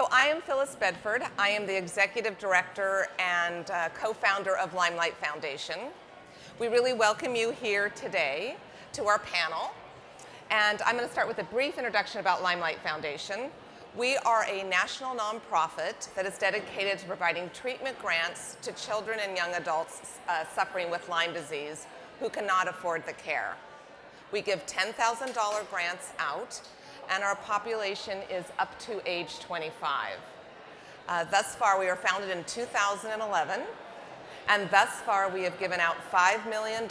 So I am Phyllis Bedford. I am the executive director and co-founder of Limelight Foundation. We really welcome you here today to our panel. And I'm going to start with a brief introduction about Limelight Foundation. We are a national nonprofit that is dedicated to providing treatment grants to children and young adults suffering with Lyme disease who cannot afford the care. We give $10,000 grants out, and our population is up to age 25. Thus far, we were founded in 2011, and thus far we have given out $5 million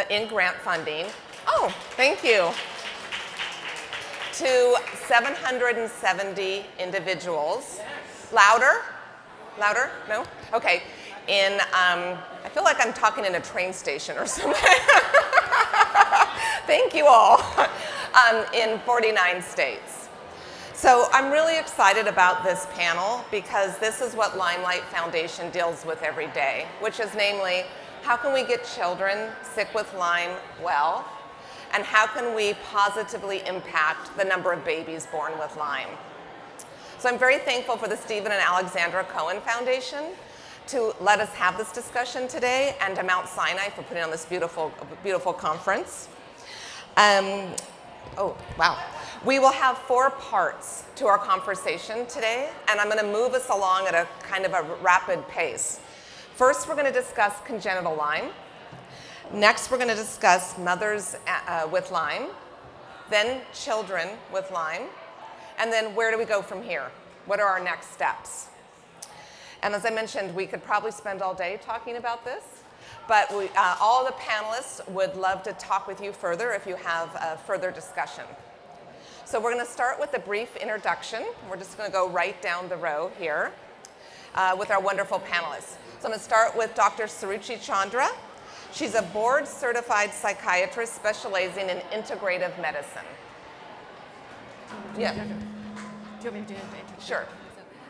in grant funding. Oh, thank you. To 770 individuals. Yes. Louder? Louder? No? Okay. I feel like I'm talking in a train station or something. Thank you all. In 49 states. So I'm really excited about this panel because this is what Limelight Foundation deals with every day, which is namely, how can we get children sick with Lyme well, and how can we positively impact the number of babies born with Lyme? So I'm very thankful for the Stephen and Alexandra Cohen Foundation to let us have this discussion today, and to Mount Sinai for putting on this beautiful, beautiful conference. Oh, wow. We will have 4 parts to our conversation today, and I'm going to move us along at a kind of a rapid pace. First, we're going to discuss congenital Lyme. Next, we're going to discuss mothers with Lyme, then children with Lyme, and then where do we go from here? What are our next steps? And as I mentioned, we could probably spend all day talking about this, but all the panelists would love to talk with you further if you have a further discussion. So we're going to start with a brief introduction. We're just going to go right down the row here with our wonderful panelists. So I'm going to start with Dr. Suruchi Chandra. She's a board-certified psychiatrist specializing in integrative medicine. Yeah. Do you want me to do it? Sure.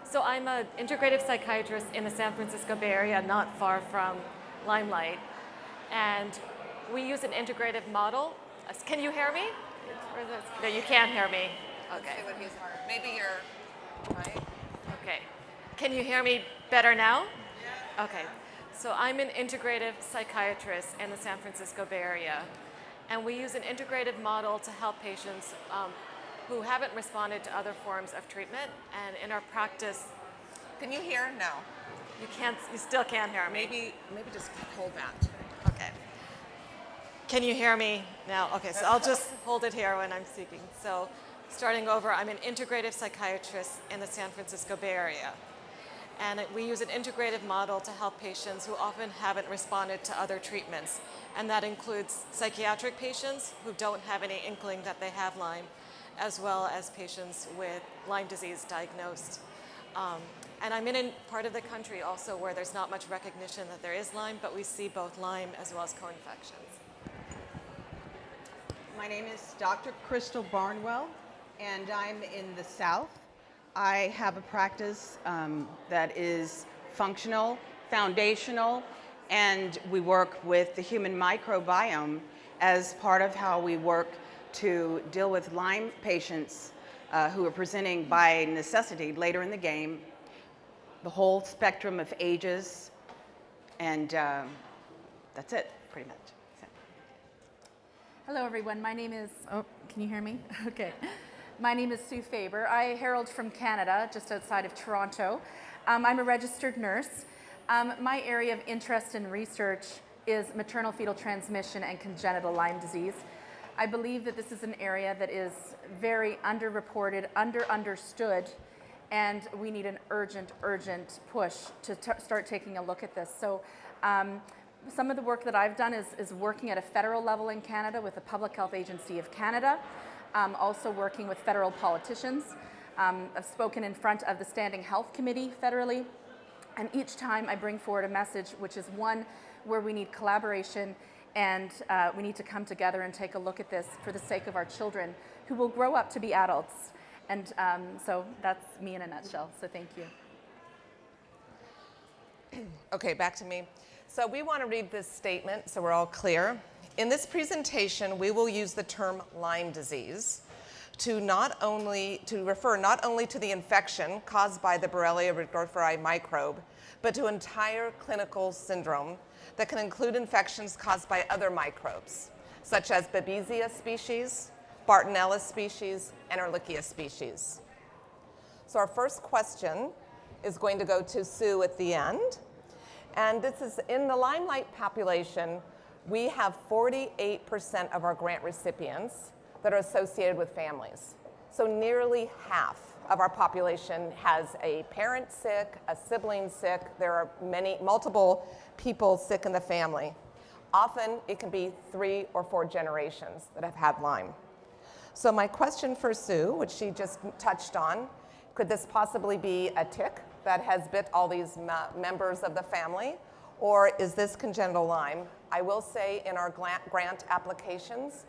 So I'm an integrative psychiatrist in the San Francisco Bay Area, not far from Limelight. And we use an integrative model. Can you hear me? No, you can't hear me. Okay. Maybe you're right. Okay. Can you hear me better now? Yeah. Okay. So I'm an integrative psychiatrist in the San Francisco Bay Area. And we use an integrative model to help patients who haven't responded to other forms of treatment. And in our practice... Can you hear? No. You still can't hear me. Maybe just hold that. Okay. Can you hear me now? Okay, so I'll just hold it here when I'm speaking. So starting over, I'm an integrative psychiatrist in the San Francisco Bay Area. And we use an integrative model to help patients who often haven't responded to other treatments. And that includes psychiatric patients who don't have any inkling that they have Lyme, as well as patients with Lyme disease diagnosed. And I'm in a part of the country also where there's not much recognition that there is Lyme, but we see both Lyme as well as co-infections. My name is Dr. Crystal Barnwell, and I'm in the South. I have a practice that is functional, foundational, and we work with the human microbiome as part of how we work to deal with Lyme patients who are presenting by necessity later in the game, the whole spectrum of ages, and that's it, pretty much. So. Hello, everyone. My name is, can you hear me? Okay. My name is Sue Faber. I herald from Canada, just outside of Toronto. I'm a registered nurse. My area of interest and research is maternal fetal transmission and congenital Lyme disease. I believe that this is an area that is very underreported, understood, and we need an urgent push to start taking a look at this. So some of the work that I've done is working at a federal level in Canada with the Public Health Agency of Canada, also working with federal politicians. I've spoken in front of the Standing Health Committee federally, and each time I bring forward a message which is one where we need collaboration and we need to come together and take a look at this for the sake of our children who will grow up to be adults. And so that's me in a nutshell, so thank you. Okay, back to me. So we want to read this statement so we're all clear. In this presentation, we will use the term Lyme disease to refer not only to the infection caused by the Borrelia burgdorferi microbe, but to entire clinical syndrome that can include infections caused by other microbes, such as Babesia species, Bartonella species, and Ehrlichia species. So our first question is going to go to Sue at the end. And this is in the Lyme-like population, we have 48% of our grant recipients that are associated with families. So nearly half of our population has a parent sick, a sibling sick. There are multiple people sick in the family. Often it can be 3 or 4 generations that have had Lyme. So my question for Sue, which she just touched on, could this possibly be a tick that has bit all these members of the family, or is this congenital Lyme? I will say in our grant applications,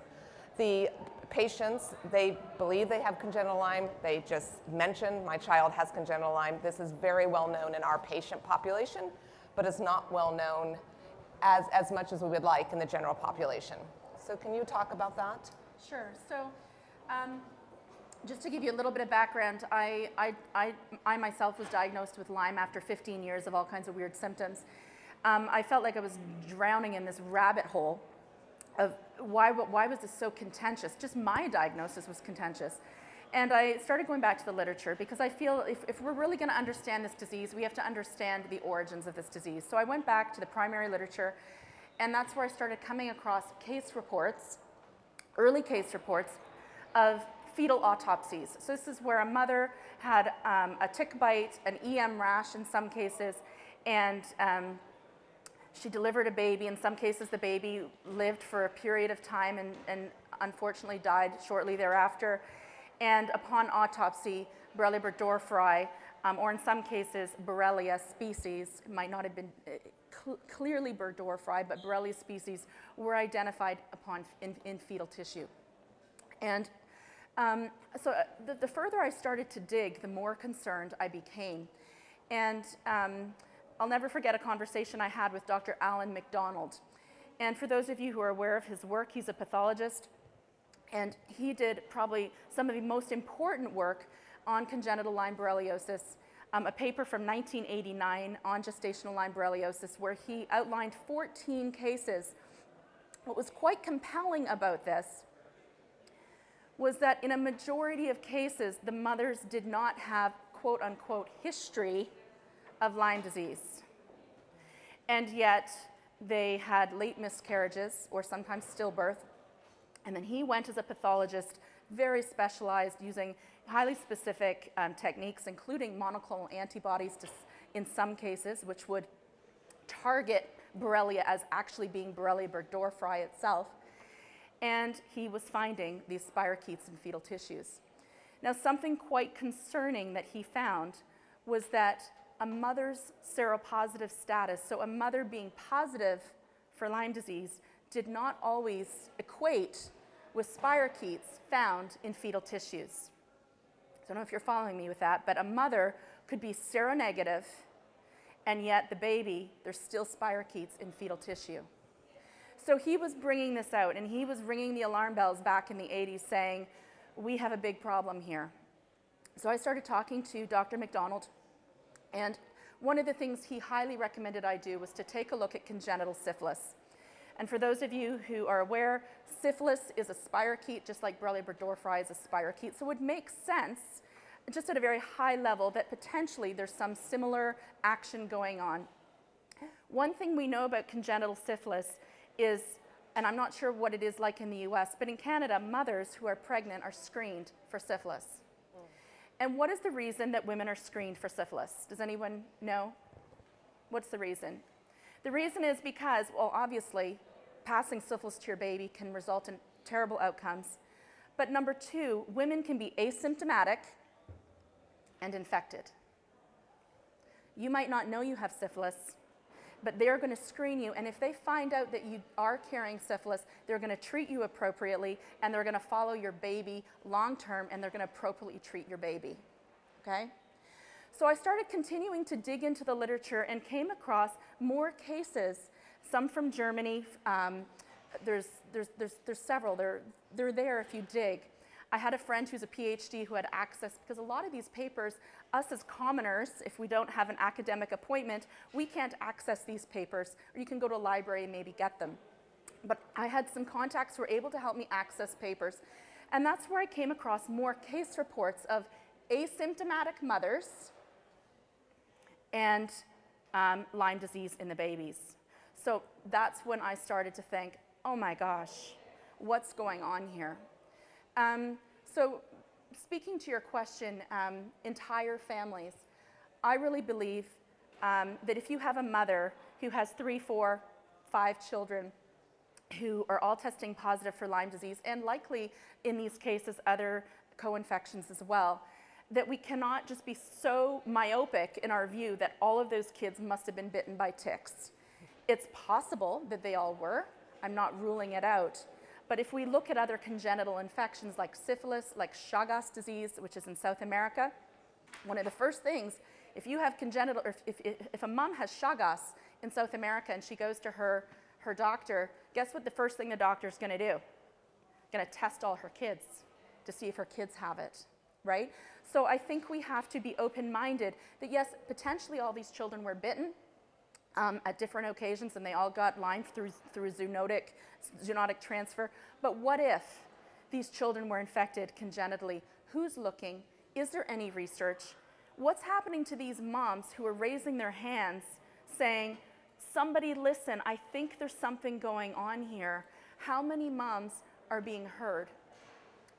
the patients, they believe they have congenital Lyme. They just mention, my child has congenital Lyme. This is very well known in our patient population, but it's not well known as much as we would like in the general population. So can you talk about that? Sure. So just to give you a little bit of background, I myself was diagnosed with Lyme after 15 years of all kinds of weird symptoms. I felt like I was drowning in this rabbit hole of why was this so contentious? Just my diagnosis was contentious. And I started going back to the literature because I feel if we're really going to understand this disease, we have to understand the origins of this disease. So I went back to the primary literature, and that's where I started coming across case reports, early case reports of fetal autopsies. So this is where a mother had a tick bite, an EM rash in some cases, and she delivered a baby. In some cases, the baby lived for a period of time and unfortunately died shortly thereafter. And upon autopsy, Borrelia burgdorferi, or in some cases, Borrelia species, might not have been clearly burgdorferi, but Borrelia species were identified in fetal tissue. And so the further I started to dig, the more concerned I became. And I'll never forget a conversation I had with Dr. Alan McDonald. And for those of you who are aware of his work, he's a pathologist, and he did probably some of the most important work on congenital Lyme borreliosis, a paper from 1989 on gestational Lyme borreliosis, where he outlined 14 cases. What was quite compelling about this was that in a majority of cases, the mothers did not have quote unquote history of Lyme disease. And yet they had late miscarriages or sometimes stillbirth. And then he went as a pathologist, very specialized, using highly specific techniques, including monoclonal antibodies in some cases, which would target Borrelia as actually being Borrelia burgdorferi itself. And he was finding these spirochetes in fetal tissues. Now, something quite concerning that he found was that a mother's seropositive status, so a mother being positive for Lyme disease, did not always equate with spirochetes found in fetal tissues. I don't know if you're following me with that, but a mother could be seronegative, and yet the baby, there's still spirochetes in fetal tissue. So he was bringing this out, and he was ringing the alarm bells back in the 80s saying, we have a big problem here. So I started talking to Dr. McDonald, and one of the things he highly recommended I do was to take a look at congenital syphilis. And for those of you who are aware, syphilis is a spirochete, just like Borrelia burgdorferi is a spirochete. So it would make sense, just at a very high level, that potentially there's some similar action going on. One thing we know about congenital syphilis is, and I'm not sure what it is like in the US, but in Canada, mothers who are pregnant are screened for syphilis. And what is the reason that women are screened for syphilis? Does anyone know? What's the reason? The reason is because, well, obviously, passing syphilis to your baby can result in terrible outcomes. But number two, women can be asymptomatic and infected. You might not know you have syphilis, but they're going to screen you, and if they find out that you are carrying syphilis, they're going to treat you appropriately, and they're going to follow your baby long term, and they're going to appropriately treat your baby, okay? So I started continuing to dig into the literature and came across more cases, some from Germany. There's several. They're there if you dig. I had a friend who's a PhD who had access, because a lot of these papers, us as commoners, if we don't have an academic appointment, we can't access these papers, or you can go to a library and maybe get them. But I had some contacts who were able to help me access papers. And that's where I came across more case reports of asymptomatic mothers and Lyme disease in the babies. So that's when I started to think, oh my gosh, what's going on here? So speaking to your question, entire families, I really believe that if you have a mother who has 3, 4, 5 children who are all testing positive for Lyme disease, and likely in these cases other co-infections as well, that we cannot just be so myopic in our view that all of those kids must have been bitten by ticks. It's possible that they all were. I'm not ruling it out. But if we look at other congenital infections like syphilis, like Chagas disease, which is in South America, one of the first things, if you have congenital, or if a mom has Chagas in South America and she goes to her doctor, guess what the first thing the doctor's going to do? Going to test all her kids to see if her kids have it, right? So I think we have to be open-minded that yes, potentially all these children were bitten at different occasions, and they all got Lyme through zoonotic transfer. But what if these children were infected congenitally? Who's looking? Is there any research? What's happening to these moms who are raising their hands saying, somebody listen, I think there's something going on here? How many moms are being heard?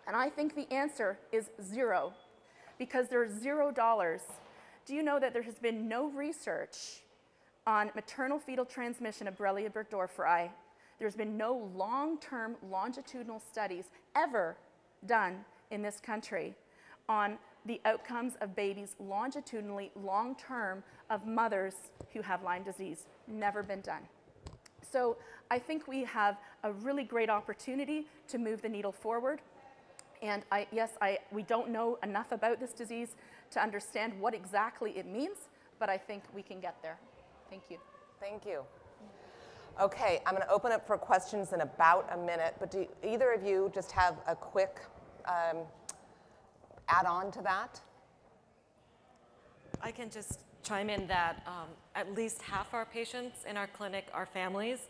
And I think the answer is 0, because there's $0. Do you know that there has been no research on maternal fetal transmission of Borrelia burgdorferi? There's been no long-term longitudinal studies ever done in this country on the outcomes of babies longitudinally, long-term, of mothers who have Lyme disease. Never been done. So I think we have a really great opportunity to move the needle forward. And we don't know enough about this disease to understand what exactly it means, but I think we can get there. Thank you. Thank you. Okay, I'm going to open up for questions in about a minute, but do either of you just have a quick add-on to that? I can just chime in that at least half our patients in our clinic are families,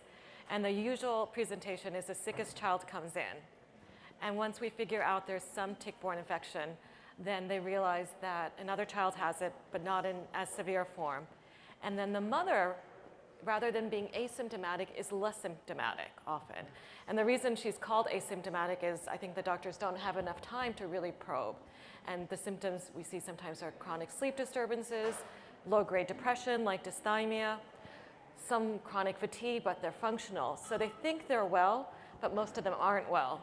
and the usual presentation is the sickest child comes in. And once we figure out there's some tick-borne infection, then they realize that another child has it, but not in as severe form. And then the mother, rather than being asymptomatic, is less symptomatic often. And the reason she's called asymptomatic is I think the doctors don't have enough time to really probe. And the symptoms we see sometimes are chronic sleep disturbances, low-grade depression like dysthymia, some chronic fatigue, but they're functional. So they think they're well, but most of them aren't well.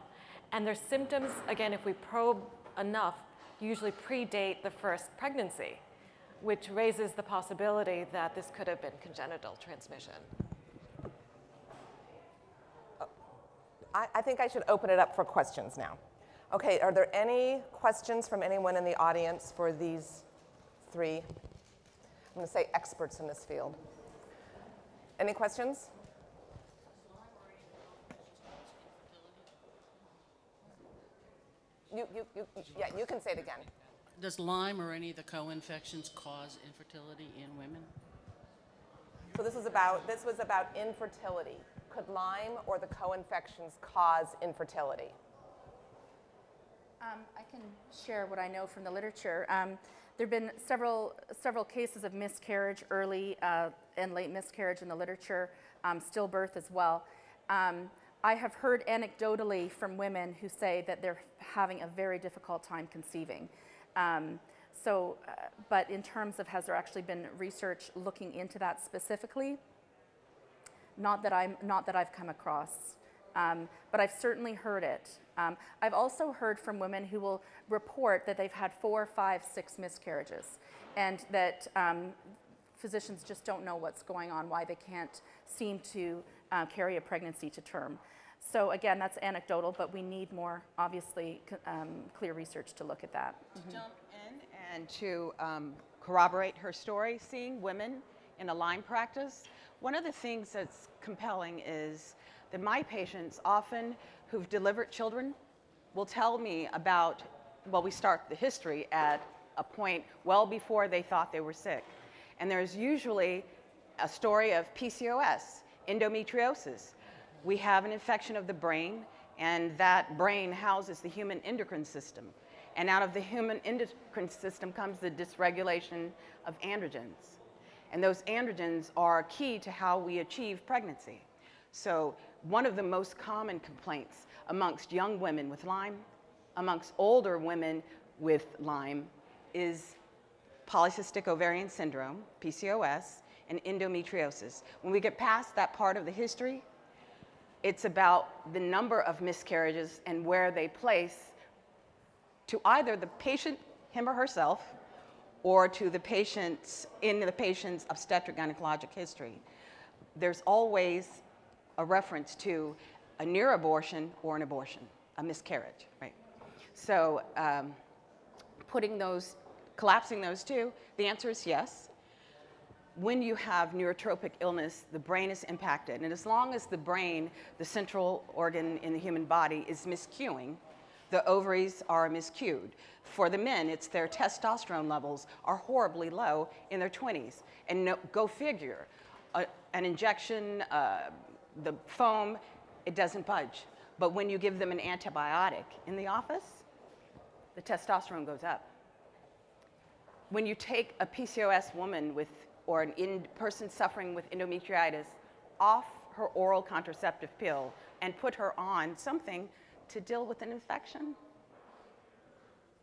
And their symptoms, again, if we probe enough, usually predate the first pregnancy, which raises the possibility that this could have been congenital transmission. I think I should open it up for questions now. Okay, are there any questions from anyone in the audience for these 3, I'm going to say experts in this field? Any questions? You can say it again. Does Lyme or any of the co-infections cause infertility in women? So this was about infertility. Could Lyme or the co-infections cause infertility? I can share what I know from the literature. There have been several cases of miscarriage, early and late miscarriage in the literature, stillbirth as well. I have heard anecdotally from women who say that they're having a very difficult time conceiving. But in terms of has there actually been research looking into that specifically? Not that I've come across, but I've certainly heard it. I've also heard from women who will report that they've had 4, 5, 6 miscarriages, and that physicians just don't know what's going on, why they can't seem to carry a pregnancy to term. So again, that's anecdotal, but we need more, obviously, clear research to look at that. To jump in and to corroborate her story, seeing women in a Lyme practice, one of the things that's compelling is that my patients often who've delivered children will tell me about, well, we start the history at a point well before they thought they were sick. And there's usually a story of PCOS, endometriosis. We have an infection of the brain, and that brain houses the human endocrine system. And out of the human endocrine system comes the dysregulation of androgens. And those androgens are key to how we achieve pregnancy. So one of the most common complaints amongst young women with Lyme, amongst older women with Lyme, is polycystic ovarian syndrome, PCOS, and endometriosis. When we get past that part of the history, it's about the number of miscarriages and where they place to either the patient, him or herself, or to the patient's, in the patient's obstetric gynecologic history. There's always a reference to a near abortion or an abortion, a miscarriage, right? So collapsing those two, the answer is yes. When you have neurotropic illness, the brain is impacted. And as long as the brain, the central organ in the human body, is miscuing, the ovaries are miscued. For the men, it's their testosterone levels are horribly low in their 20s. And go figure, an injection, the foam, it doesn't budge. But when you give them an antibiotic in the office, the testosterone goes up. When you take a PCOS woman or an person suffering with endometritis off her oral contraceptive pill and put her on something to deal with an infection,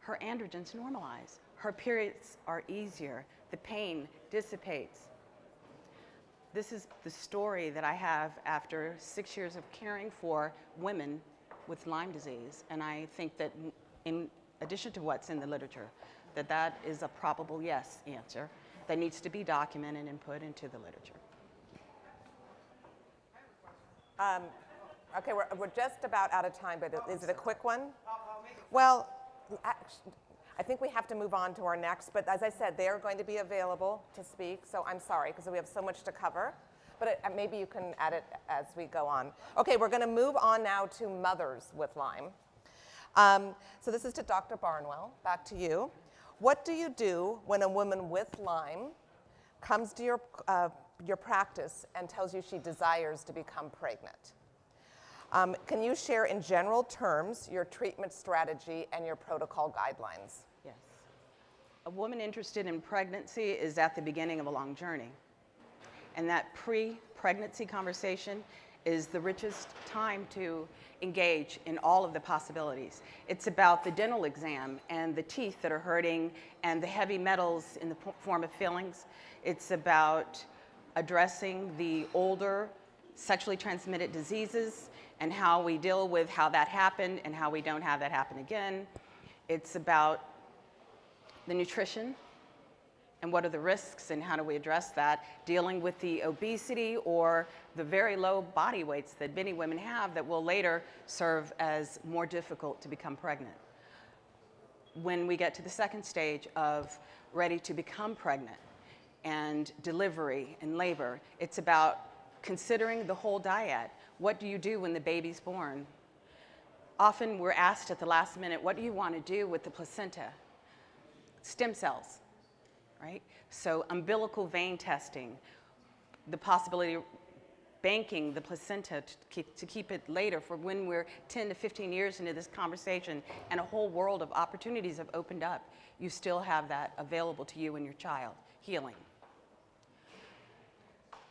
her androgens normalize. Her periods are easier. The pain dissipates. This is the story that I have after 6 years of caring for women with Lyme disease. And I think that in addition to what's in the literature, that is a probable yes answer that needs to be documented and put into the literature. Okay, we're just about out of time, but is it a quick one? Well, I think we have to move on to our next, but as I said, they are going to be available to speak, so I'm sorry, because we have so much to cover, but maybe you can add it as we go on. Okay, we're going to move on now to mothers with Lyme. So this is to Dr. Barnwell, back to you. What do you do when a woman with Lyme comes to your practice and tells you she desires to become pregnant? Can you share in general terms your treatment strategy and your protocol guidelines? Yes. A woman interested in pregnancy is at the beginning of a long journey. And that pre-pregnancy conversation is the richest time to engage in all of the possibilities. It's about the dental exam and the teeth that are hurting and the heavy metals in the form of fillings. It's about addressing the older sexually transmitted diseases and how we deal with how that happened and how we don't have that happen again. It's about the nutrition and what are the risks and how do we address that, dealing with the obesity or the very low body weights that many women have that will later serve as more difficult to become pregnant. When we get to the second stage of ready to become pregnant and delivery and labor, it's about considering the whole dyad. What do you do when the baby's born? Often we're asked at the last minute, what do you want to do with the placenta? Stem cells. Right? So umbilical vein testing, the possibility of banking the placenta to keep it later for when we're 10 to 15 years into this conversation and a whole world of opportunities have opened up, you still have that available to you and your child, healing.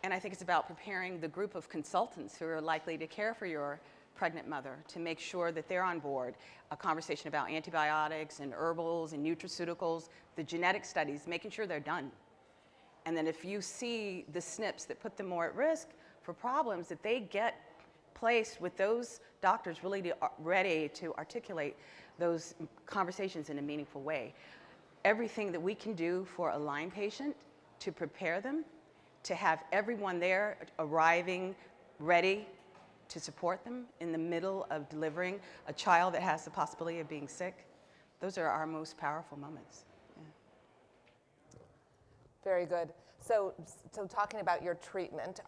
And I think it's about preparing the group of consultants who are likely to care for your pregnant mother to make sure that they're on board. A conversation about antibiotics and herbals and nutraceuticals, the genetic studies, making sure they're done. And then if you see the SNPs that put them more at risk for problems, that they get placed with those doctors really ready to articulate those conversations in a meaningful way. Everything that we can do for a Lyme patient to prepare them, to have everyone there arriving ready to support them in the middle of delivering a child that has the possibility of being sick, those are our most powerful moments. Yeah. Very good. So talking about your treatment,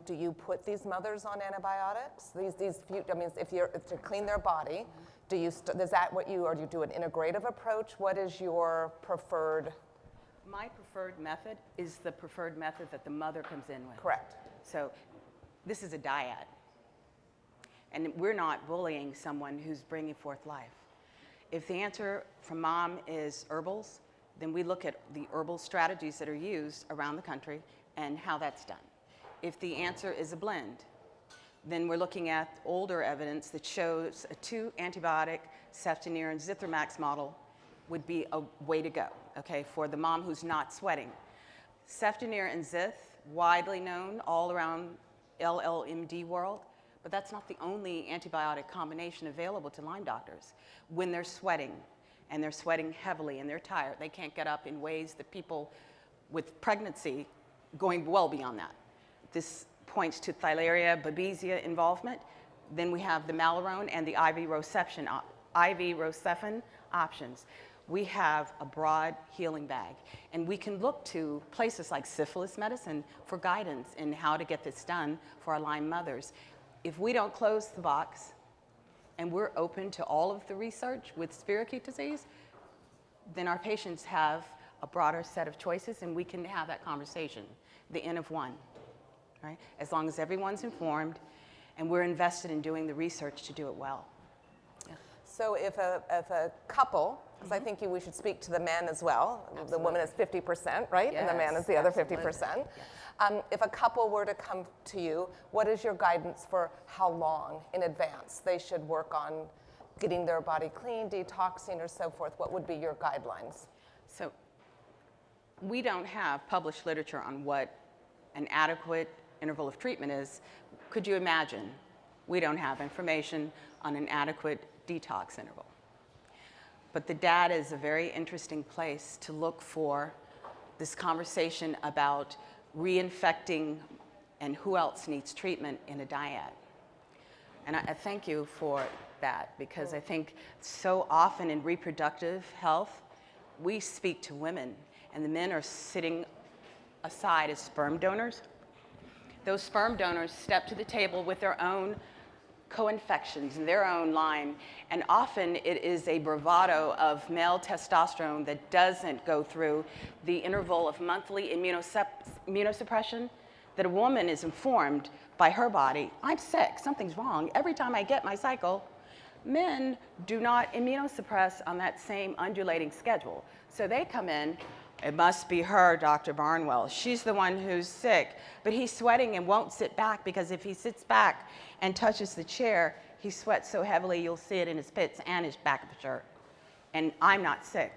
do you put these mothers on antibiotics? These few, I mean, if to clean their body, Is that what or do you do an integrative approach? What is your preferred? My preferred method is the preferred method that the mother comes in with. Correct. So this is a dyad. And we're not bullying someone who's bringing forth life. If the answer from mom is herbals, then we look at the herbal strategies that are used around the country and how that's done. If the answer is a blend, then we're looking at older evidence that shows a 2-antibiotic ceftonir and zithromax model would be a way to go, okay, for the mom who's not sweating. Ceftonir and zith, widely known all around LLMD world, but that's not the only antibiotic combination available to Lyme doctors. When they're sweating, and they're sweating heavily, and they're tired, they can't get up in ways that people with pregnancy going well beyond that. This points to Theileria babesia involvement. Then we have the Malarone and the IV Rocephin options. We have a broad healing bag, and we can look to places like syphilis medicine for guidance in how to get this done for our Lyme mothers. If we don't close the box and we're open to all of the research with spirochete disease, then our patients have a broader set of choices, and we can have that conversation, the N of one, right? As long as everyone's informed and we're invested in doing the research to do it well. Yeah. So if a couple, because I think we should speak to the men as well. Absolutely. The woman is 50%, right? And the man Yes, is the other absolutely. 50%. Yes. If a couple were to come to you, what is your guidance for how long in advance they should work on getting their body clean, detoxing, or so forth? What would be your guidelines? So we don't have published literature on what an adequate interval of treatment is. Could you imagine? We don't have information on an adequate detox interval. But the data is a very interesting place to look for this conversation about reinfecting and who else needs treatment in a dyad. And I thank you for that, because I think so often in reproductive health, we speak to women, and the men are sitting aside as sperm donors. Those sperm donors step to the table with their own co-infections and their own Lyme, and often it is a bravado of male testosterone that doesn't go through the interval of monthly immunosuppression that a woman is informed by her body, I'm sick, something's wrong, every time I get my cycle. Men do not immunosuppress on that same undulating schedule. So they come in, it must be her, Dr. Barnwell. She's the one who's sick, but he's sweating and won't sit back, because if he sits back and touches the chair, he sweats so heavily you'll see it in his pits and his back of the shirt. And I'm not sick.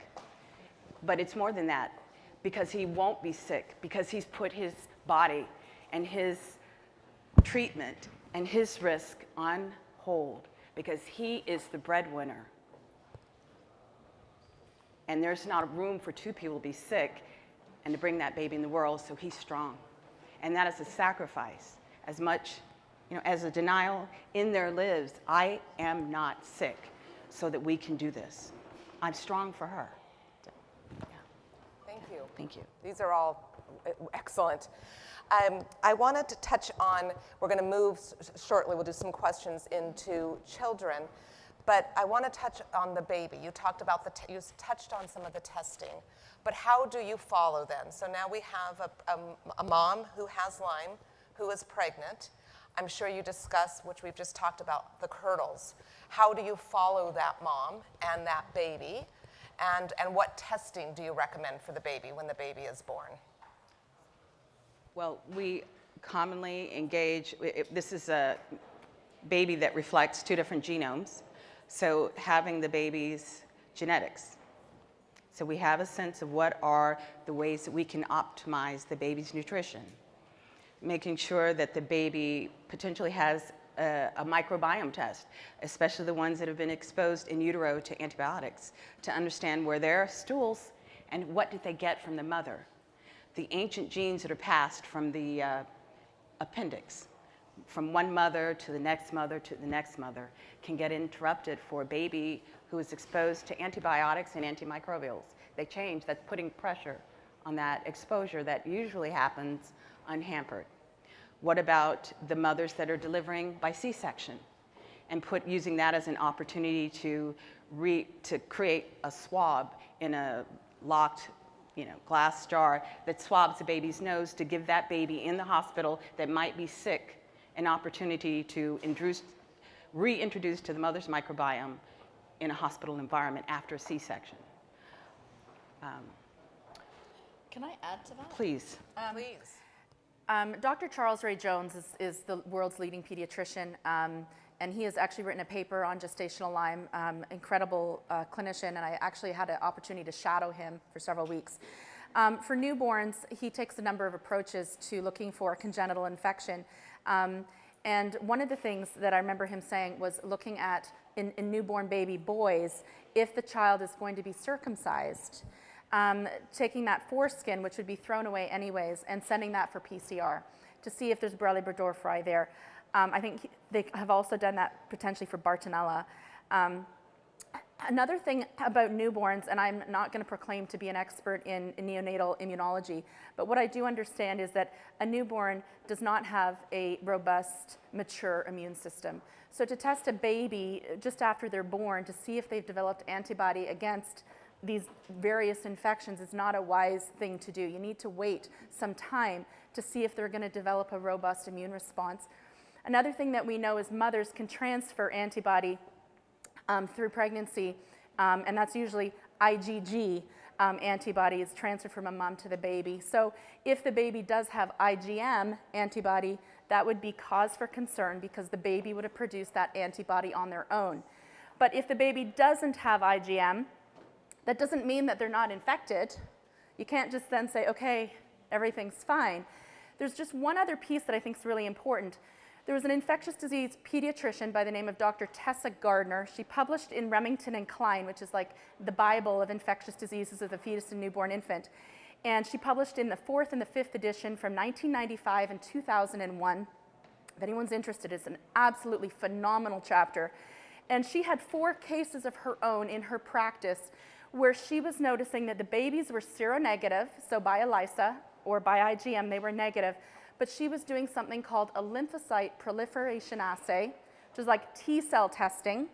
But it's more than that, because he won't be sick, because he's put his body and his treatment and his risk on hold, because he is the breadwinner. And there's not room for two people to be sick and to bring that baby in the world, so he's strong. And that is a sacrifice, as much, as a denial in there lives, I am not sick, so that we can do this. I'm strong for her. So, yeah. Thank you. Thank you. These are all excellent. I wanted to touch on, we're going to move shortly, we'll do some questions into children, but I want to touch on the baby. You talked about you touched on some of the testing, but how do you follow then? So now we have a mom who has Lyme, who is pregnant. I'm sure you discuss, which we've just talked about, the hurdles. How do you follow that mom and that baby? And what testing do you recommend for the baby when the baby is born? Well, we commonly engage, this is a baby that reflects two different genomes, so having the baby's genetics. So we have a sense of what are the ways that we can optimize the baby's nutrition, making sure that the baby potentially has a microbiome test, especially the ones that have been exposed in utero to antibiotics, to understand where their stools and what did they get from the mother. The ancient genes that are passed from the appendix, from one mother to the next mother to the next mother, can get interrupted for a baby who is exposed to antibiotics and antimicrobials. They change, that's putting pressure on that exposure that usually happens unhampered. What about the mothers that are delivering by C-section? and using that as an opportunity to create a swab in a locked glass jar that swabs the baby's nose to give that baby in the hospital that might be sick an opportunity to reintroduce to the mother's microbiome in a hospital environment after a C-section. Can I add to that? Please. Please. Dr. Charles Ray Jones is the world's leading pediatrician, and he has actually written a paper on gestational Lyme, incredible clinician, and I actually had an opportunity to shadow him for several weeks. For newborns, he takes a number of approaches to looking for congenital infection. And one of the things that I remember him saying was looking at, in newborn baby boys, if the child is going to be circumcised, taking that foreskin, which would be thrown away anyways, and sending that for PCR to see if there's Borrelia burgdorferi there. I think they have also done that potentially for Bartonella. Another thing about newborns, and I'm not going to proclaim to be an expert in neonatal immunology, but what I do understand is that a newborn does not have a robust, mature immune system. So to test a baby just after they're born to see if they've developed antibody against these various infections is not a wise thing to do. You need to wait some time to see if they're going to develop a robust immune response. Another thing that we know is mothers can transfer antibody through pregnancy, and that's usually IgG antibodies transferred from a mom to the baby. So if the baby does have IgM antibody, that would be cause for concern because the baby would have produced that antibody on their own. But if the baby doesn't have IgM, that doesn't mean that they're not infected. You can't just then say, okay, everything's fine. There's just one other piece that I think is really important. There was an infectious disease pediatrician by the name of Dr. Tessa Gardner. She published in Remington and Klein, which is like the Bible of infectious diseases of the fetus and newborn infant. And she published in the 4th and the 5th edition from 1995 and 2001. If anyone's interested, it's an absolutely phenomenal chapter. And she had 4 cases of her own in her practice where she was noticing that the babies were seronegative, so by ELISA or by IgM they were negative, but she was doing something called a lymphocyte proliferation assay, which is like T-cell testing,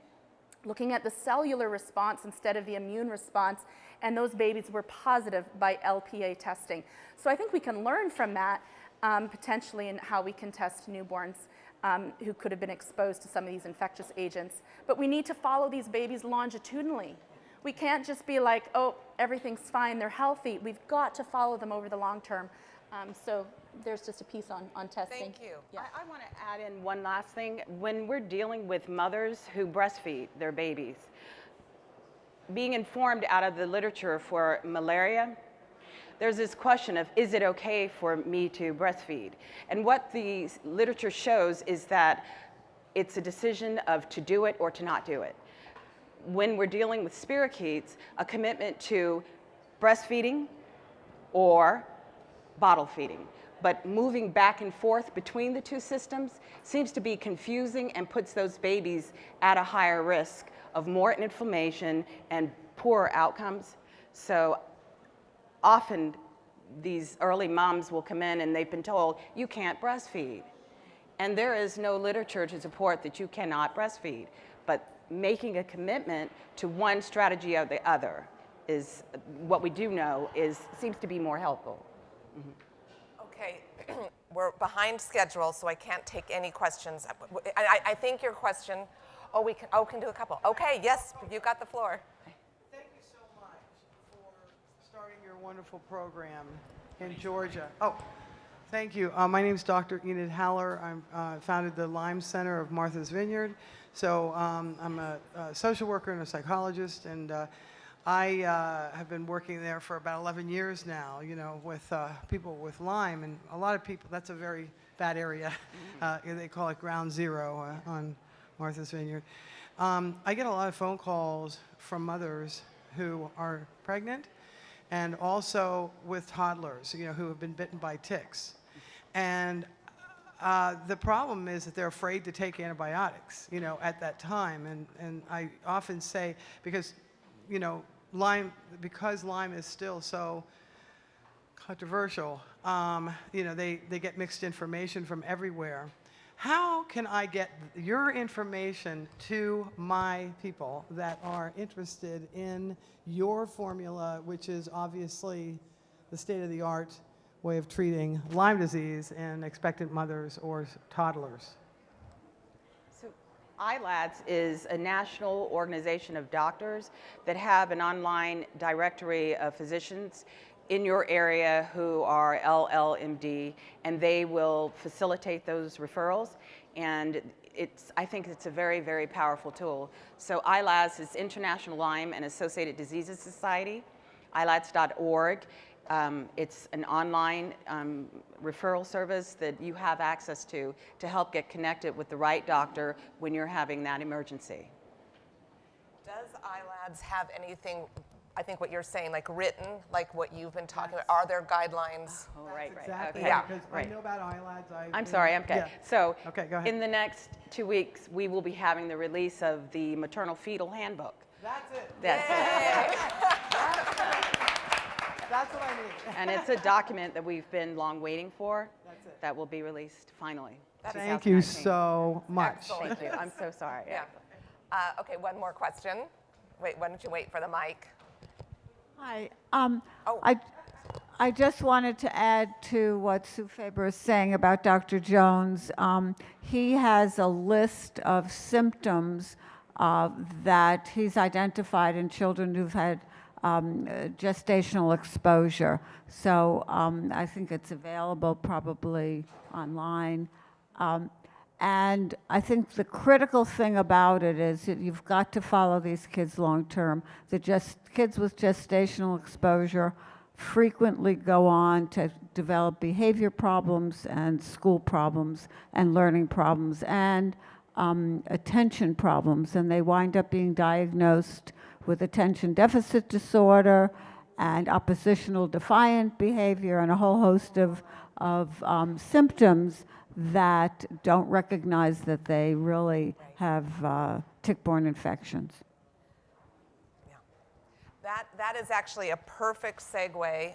looking at the cellular response instead of the immune response, and those babies were positive by LPA testing. So I think we can learn from that potentially in how we can test newborns who could have been exposed to some of these infectious agents. But we need to follow these babies longitudinally. We can't just be like, oh, everything's fine, they're healthy. We've got to follow them over the long term. So there's just a piece on testing. Thank you. Yeah. I want to add in one last thing. When we're dealing with mothers who breastfeed their babies, being informed out of the literature for malaria, there's this question of, is it okay for me to breastfeed? And what the literature shows is that it's a decision of to do it or to not do it. When we're dealing with spirochetes, a commitment to breastfeeding or bottle feeding. But moving back and forth between the two systems seems to be confusing and puts those babies at a higher risk of more inflammation and poorer outcomes. So often these early moms will come in and they've been told, you can't breastfeed. And there is no literature to support that you cannot breastfeed. But making a commitment to one strategy or the other is what we do know seems to be more helpful. Mm-hmm. Okay, we're behind schedule, so I can't take any questions. I think your question, we can do a couple. Okay, yes, you got the floor. Thank you so much for starting your wonderful program in Georgia. Oh, thank you. My name is Dr. Enid Haller. I founded the Lyme Center of Martha's Vineyard. So I'm a social worker and a psychologist, and I have been working there for about 11 years now, with people with Lyme, and a lot of people, that's a very bad area. They call it ground zero on Martha's Vineyard. I get a lot of phone calls from mothers who are pregnant and also with toddlers, who have been bitten by ticks. And the problem is that they're afraid to take antibiotics, at that time. And I often say, because Lyme is still so controversial, they get mixed information from everywhere. How can I get your information to my people that are interested in your formula, which is obviously the state-of-the-art way of treating Lyme disease in expectant mothers or toddlers? So ILADS is a national organization of doctors that have an online directory of physicians in your area who are LLMD, and they will facilitate those referrals. And I think it's a very, very powerful tool. So ILADS is International Lyme and Associated Diseases Society, ilads.org. It's an online referral service that you have access to help get connected with the right doctor when you're having that emergency. Does ILADS have anything, I think what you're saying, like written, like what you've been talking about? Are there guidelines? Oh, right, right. Exactly, Okay. Yeah. because Right. I know about ILADS. I'm sorry, I'm okay. Yeah. So Okay, go ahead. in the next 2 weeks, we will be having the release of the maternal fetal handbook. That's it. That's it. That's what I need. And it's a document that we've been long waiting for. That's it. That will be released finally. Thank you 2019. so much. Excellent. Thank you. I'm so sorry. Yeah. Okay, one more question. Wait, why don't you wait for the mic? Hi. Oh. I just wanted to add to what Sue Faber is saying about Dr. Jones. He has a list of symptoms that he's identified in children who've had gestational exposure. So I think it's available probably online. And I think the critical thing about it is that you've got to follow these kids long term. Kids with gestational exposure frequently go on to develop behavior problems and school problems and learning problems and attention problems. And they wind up being diagnosed with attention deficit disorder and oppositional defiant behavior and a whole host of symptoms that don't recognize that they really have tick-borne infections. Yeah. That is actually a perfect segue.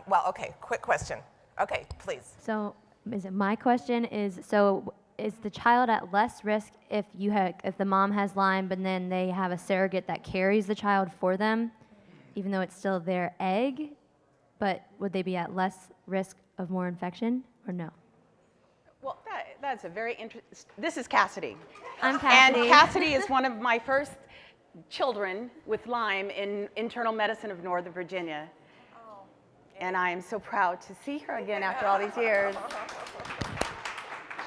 Well, okay, quick question. Okay, please. So, my question is, so is the child at less risk if the mom has Lyme, but then they have a surrogate that carries the child for them, even though it's still their egg? But would they be at less risk of more infection, or no? Well, that's a very interesting. This is Cassidy. I'm Cassidy. And Cassidy is one of my first children with Lyme in internal medicine of Northern Virginia. Oh. And I am so proud to see her again after all these years.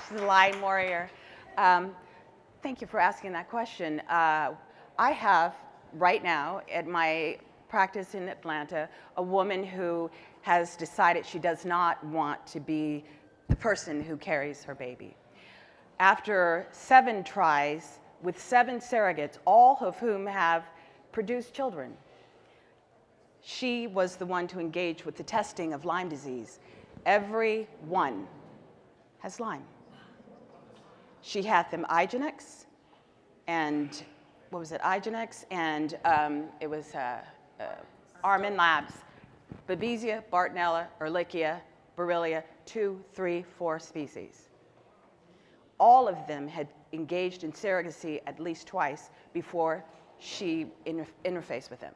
She's a Lyme warrior. Thank you for asking that question. I have right now at my practice in Atlanta a woman who has decided she does not want to be the person who carries her baby. After 7 tries with 7 surrogates, all of whom have produced children, she was the one to engage with the testing of Lyme disease. Every one has Lyme. She had them Igenix, and what was it, Igenix, and it was Armin Labs, Babesia, Bartonella, Ehrlichia, Borrelia, 2, 3, 4 species. All of them had engaged in surrogacy at least twice before she interfaced with them.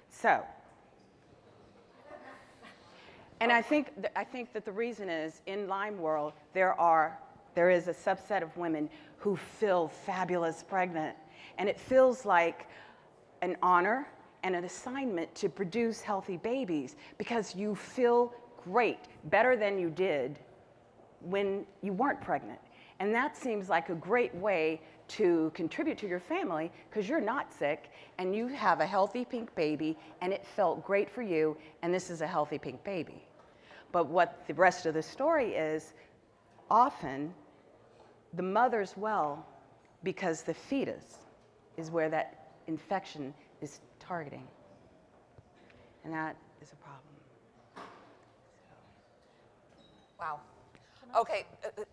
So, and I think that the reason is, in Lyme world, there is a subset of women who feel fabulous pregnant, and it feels like an honor and an assignment to produce healthy babies because you feel great, better than you did when you weren't pregnant. And that seems like a great way to contribute to your family because you're not sick and you have a healthy pink baby and it felt great for you, and this is a healthy pink baby. But what the rest of the story is, often the mother's well because the fetus is where that infection is targeting. And that is a problem. Wow. Okay,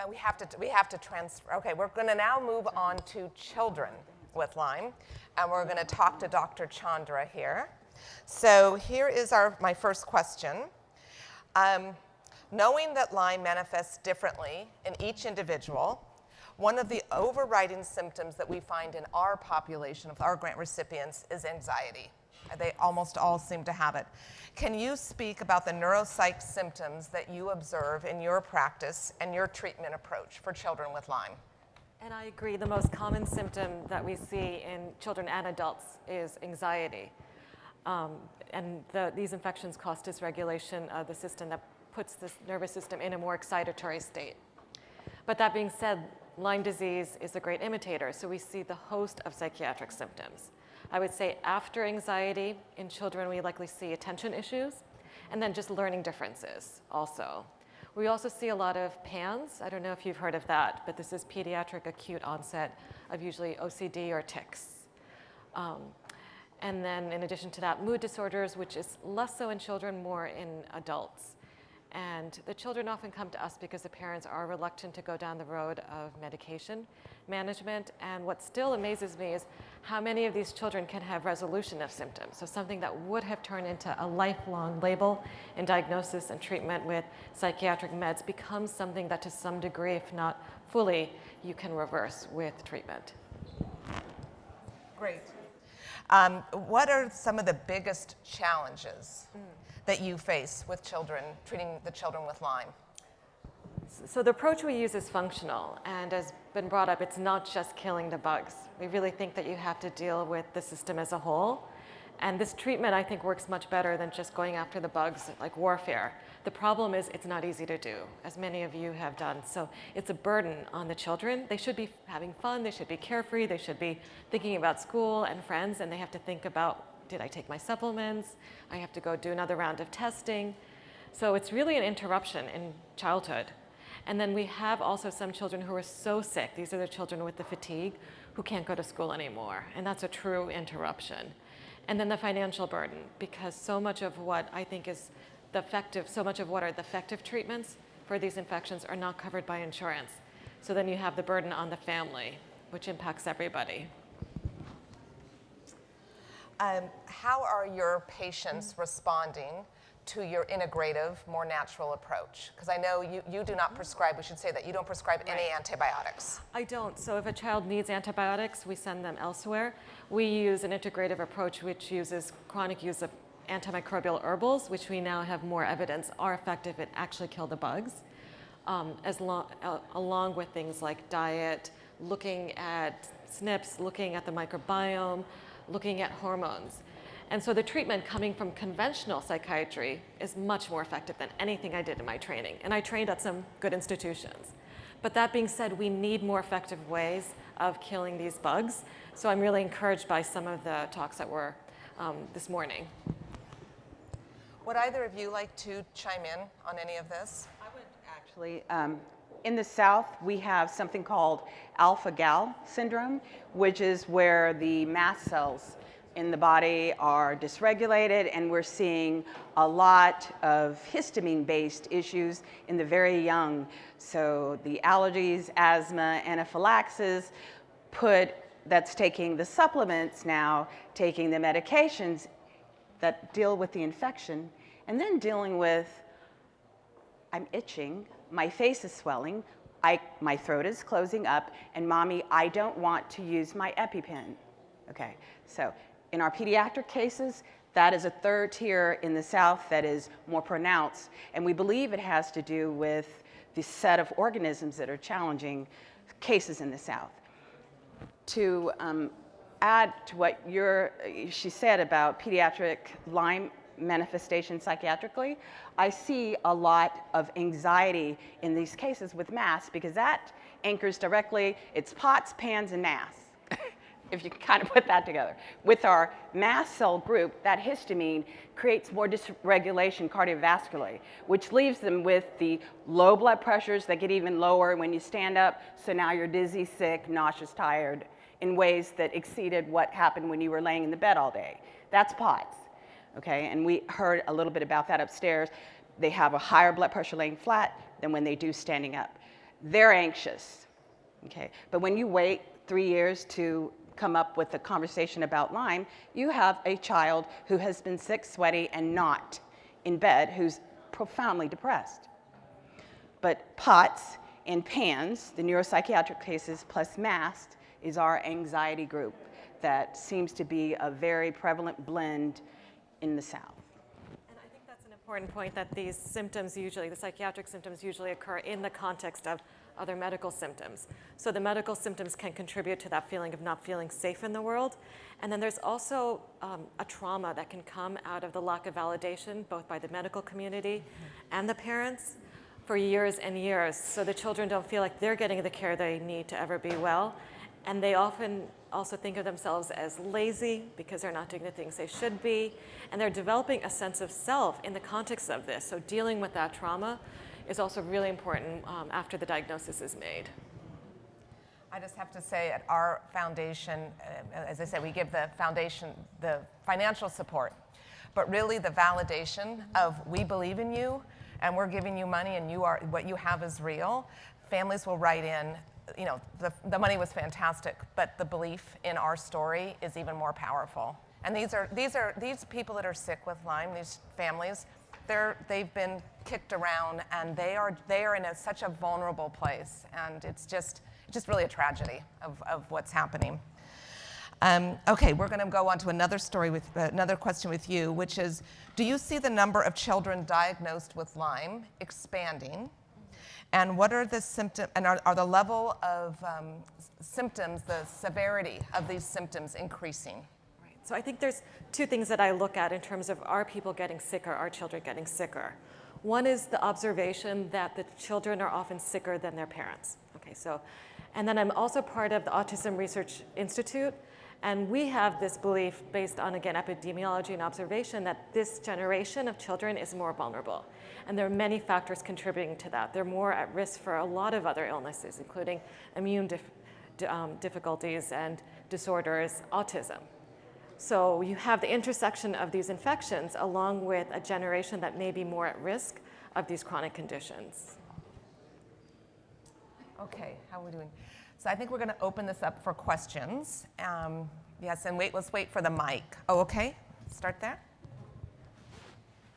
we have to transfer. Okay, we're going to now move on to children with Lyme, and we're going to talk to Dr. Chandra here. So here is my first question. Knowing that Lyme manifests differently in each individual, one of the overriding symptoms that we find in our population of our grant recipients is anxiety. They almost all seem to have it. Can you speak about the neuropsych symptoms that you observe in your practice and your treatment approach for children with Lyme? And I agree, the most common symptom that we see in children and adults is anxiety. These infections cause dysregulation of the system that puts this nervous system in a more excitatory state. But that being said, Lyme disease is a great imitator, so we see the host of psychiatric symptoms. I would say after anxiety, in children we likely see attention issues, and then just learning differences also. We also see a lot of PANS. I don't know if you've heard of that, but this is pediatric acute onset of usually OCD or tics. And then in addition to that, mood disorders, which is less so in children, more in adults. And the children often come to us because the parents are reluctant to go down the road of medication management. And what still amazes me is how many of these children can have resolution of symptoms. So something that would have turned into a lifelong label and diagnosis and treatment with psychiatric meds becomes something that to some degree, if not fully, you can reverse with treatment. Great. What are some of the biggest challenges that you face with children, treating the children with Lyme? So the approach we use is functional, and as been brought up, it's not just killing the bugs. We really think that you have to deal with the system as a whole. And this treatment, I think, works much better than just going after the bugs like warfare. The problem is it's not easy to do, as many of you have done. So it's a burden on the children. They should be having fun, they should be carefree, they should be thinking about school and friends, and they have to think about, did I take my supplements? I have to go do another round of testing. So it's really an interruption in childhood. And then we have also some children who are so sick, these are the children with the fatigue, who can't go to school anymore. And that's a true interruption. And then the financial burden, because so much of what I think is so much of what are the effective treatments for these infections are not covered by insurance. So then you have the burden on the family, which impacts everybody. How are your patients responding to your integrative, more natural approach? Because I know you do not prescribe, we should say that, you don't prescribe any antibiotics. I don't. So if a child needs antibiotics, we send them elsewhere. We use an integrative approach which uses chronic use of antimicrobial herbals, which we now have more evidence are effective at actually kill the bugs, along with things like diet, looking at SNPs, looking at the microbiome, looking at hormones. And so the treatment coming from conventional psychiatry is much more effective than anything I did in my training. And I trained at some good institutions. But that being said, we need more effective ways of killing these bugs. So I'm really encouraged by some of the talks that were this morning. Would either of you like to chime in on any of this? I would actually. In the South, we have something called Alphagal syndrome, which is where the mast cells in the body are dysregulated, and we're seeing a lot of histamine-based issues in the very young. So the allergies, asthma, anaphylaxis, that's taking the supplements now, taking the medications that deal with the infection, and then dealing with, I'm itching, my face is swelling, my throat is closing up, and mommy, I don't want to use my EpiPen. Okay, so in our pediatric cases, that is a third tier in the South that is more pronounced, and we believe it has to do with the set of organisms that are challenging cases in the South. To add to what she said about pediatric Lyme manifestation psychiatrically, I see a lot of anxiety in these cases with MAS because that anchors directly, it's POTS, PANS, and MAS. If you can kind of put that together. With our mast cell group, that histamine creates more dysregulation cardiovascularly, which leaves them with the low blood pressures that get even lower when you stand up, so now you're dizzy, sick, nauseous, tired, in ways that exceeded what happened when you were laying in the bed all day. That's POTS, okay? And we heard a little bit about that upstairs. They have a higher blood pressure laying flat than when they do standing up. They're anxious, okay? But when you wait 3 years to come up with a conversation about Lyme, you have a child who has been sick, sweaty, and not in bed, who's profoundly depressed. But POTS in PANS, the neuropsychiatric cases plus MAST, is our anxiety group that seems to be a very prevalent blend in the South. And I think that's an important point, that these symptoms usually, the psychiatric symptoms usually occur in the context of other medical symptoms. So the medical symptoms can contribute to that feeling of not feeling safe in the world. And then there's also a trauma that can come out of the lack of validation, both by the medical community and the parents, for years and years. So the children don't feel like they're getting the care they need to ever be well. And they often also think of themselves as lazy because they're not doing the things they should be. And they're developing a sense of self in the context of this. So dealing with that trauma is also really important after the diagnosis is made. I just have to say at our foundation, as I said, we give the foundation the financial support, but really the validation of we believe in you and we're giving you money and what you have is real. Families will write in, you know, the money was fantastic, but the belief in our story is even more powerful. And these people that are sick with Lyme, these families, they've been kicked around and they are in such a vulnerable place, and it's just really a tragedy of what's happening. Okay, we're going to go on to another story with another question with you, which is, do you see the number of children diagnosed with Lyme expanding? And what are the symptoms, and are the level of symptoms, the severity of these symptoms increasing? Right. So I think there's two things that I look at in terms of are people getting sicker, are children getting sicker. One is the observation that the children are often sicker than their parents. Okay, so, and then I'm also part of the Autism Research Institute, and we have this belief based on, again, epidemiology and observation that this generation of children is more vulnerable. And there are many factors contributing to that. They're more at risk for a lot of other illnesses, including immune difficulties and disorders, autism. So you have the intersection of these infections along with a generation that may be more at risk of these chronic conditions. Okay, how are we doing? So I think we're going to open this up for questions. Yes, and let's wait for the mic. Oh, okay, start there.